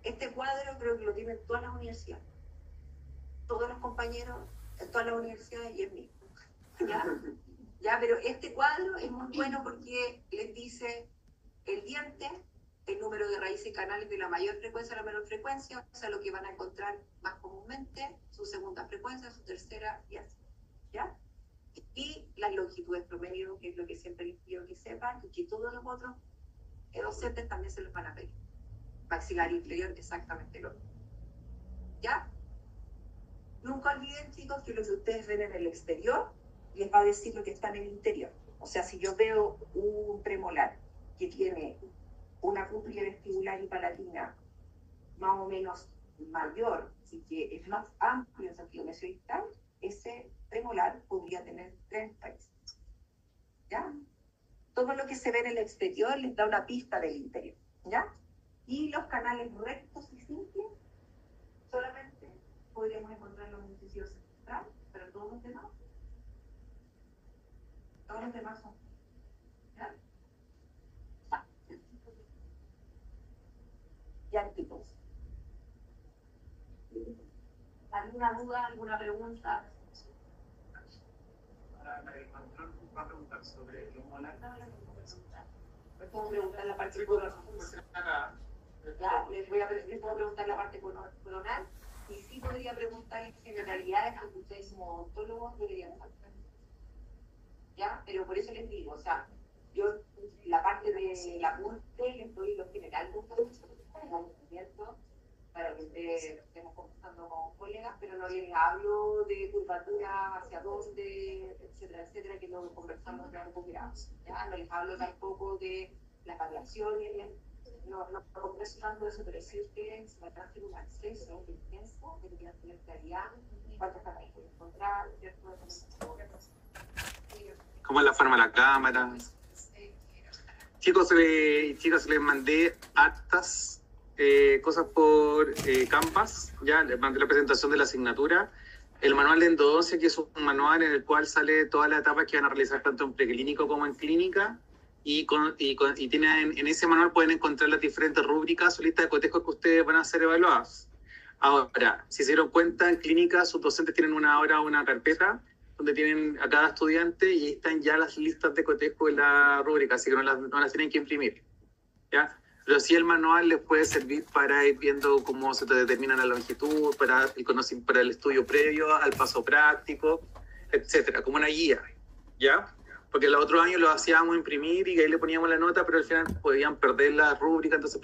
Este cuadro creo que lo tienen todas las universidades, todos los compañeros en todas las universidades, y es mío, ¿ya? Ya, pero este cuadro es muy bueno porque les dice el diente, el número de raíces y canales de la mayor frecuencia a la menor frecuencia, o sea, lo que van a encontrar más comúnmente, su segunda frecuencia, su tercera, y así, ¿ya? Y las longitudes promedio, que es lo que siempre les pido que sepan, y que todos los otros docentes también se los van a pedir. Maxilar inferior, exactamente lo mismo, ¿ya? Nunca olviden, chicos, que lo que ustedes ven en el exterior les va a decir lo que está en el interior. O sea, si yo veo un premolar que tiene una cúspide vestibular y palatina más o menos mayor y que es más amplio en sentido mesiodistal, ese premolar podría tener 3 raíces, ¿ya? Todo lo que se ve en el exterior les da una pista del interior, ¿ya? Y los canales rectos y simples solamente podríamos encontrarlos en el sitio central, pero todos los demás son, ¿ya? Ya, chicos. ¿Alguna duda, alguna pregunta? Para el control, va a preguntar sobre los molares. ¿Me puedo preguntar la parte coronal? Ya, les puedo preguntar la parte coronal, y sí podría preguntar en generalidades que ustedes como odontólogos deberían saber. ¿Ya? Pero por eso les digo, o sea, yo la parte de la apunte les doy lo general de ustedes, para que estemos conversando con colegas, pero no les hablo de curvatura hacia dónde, etcétera, que lo conversamos de algo grave. ¿Ya? No les hablo tampoco de las variaciones, no converso tanto de eso, pero sí ustedes van a hacer un acceso intenso, deberían tener claridad, cuántos canales pueden encontrar, ¿cierto? ¿Cómo es la forma de la cámara? Chicos, les mandé hartas cosas por Canvas, ya les mandé la presentación de la asignatura, El manual de endodoncia, que es un manual en el cual sale todas las etapas que van a realizar tanto en preclínico como en clínica, y tienen, en ese manual pueden encontrar las diferentes rúbricas o listas de cotejos que ustedes van a ser evaluados. Ahora, si se dieron cuenta, en clínica sus docentes tienen ahora una carpeta donde tienen a cada estudiante y ahí están ya las listas de cotejo en la rúbrica, así que no las tienen que imprimir, ¿ya? Pero sí el manual les puede servir para ir viendo cómo se determina la longitud, para el estudio previo, al paso práctico, etcétera, como una guía, ¿ya? Porque los otros años lo hacíamos imprimir y ahí le poníamos la nota, pero al final podían perder la rúbrica, entonces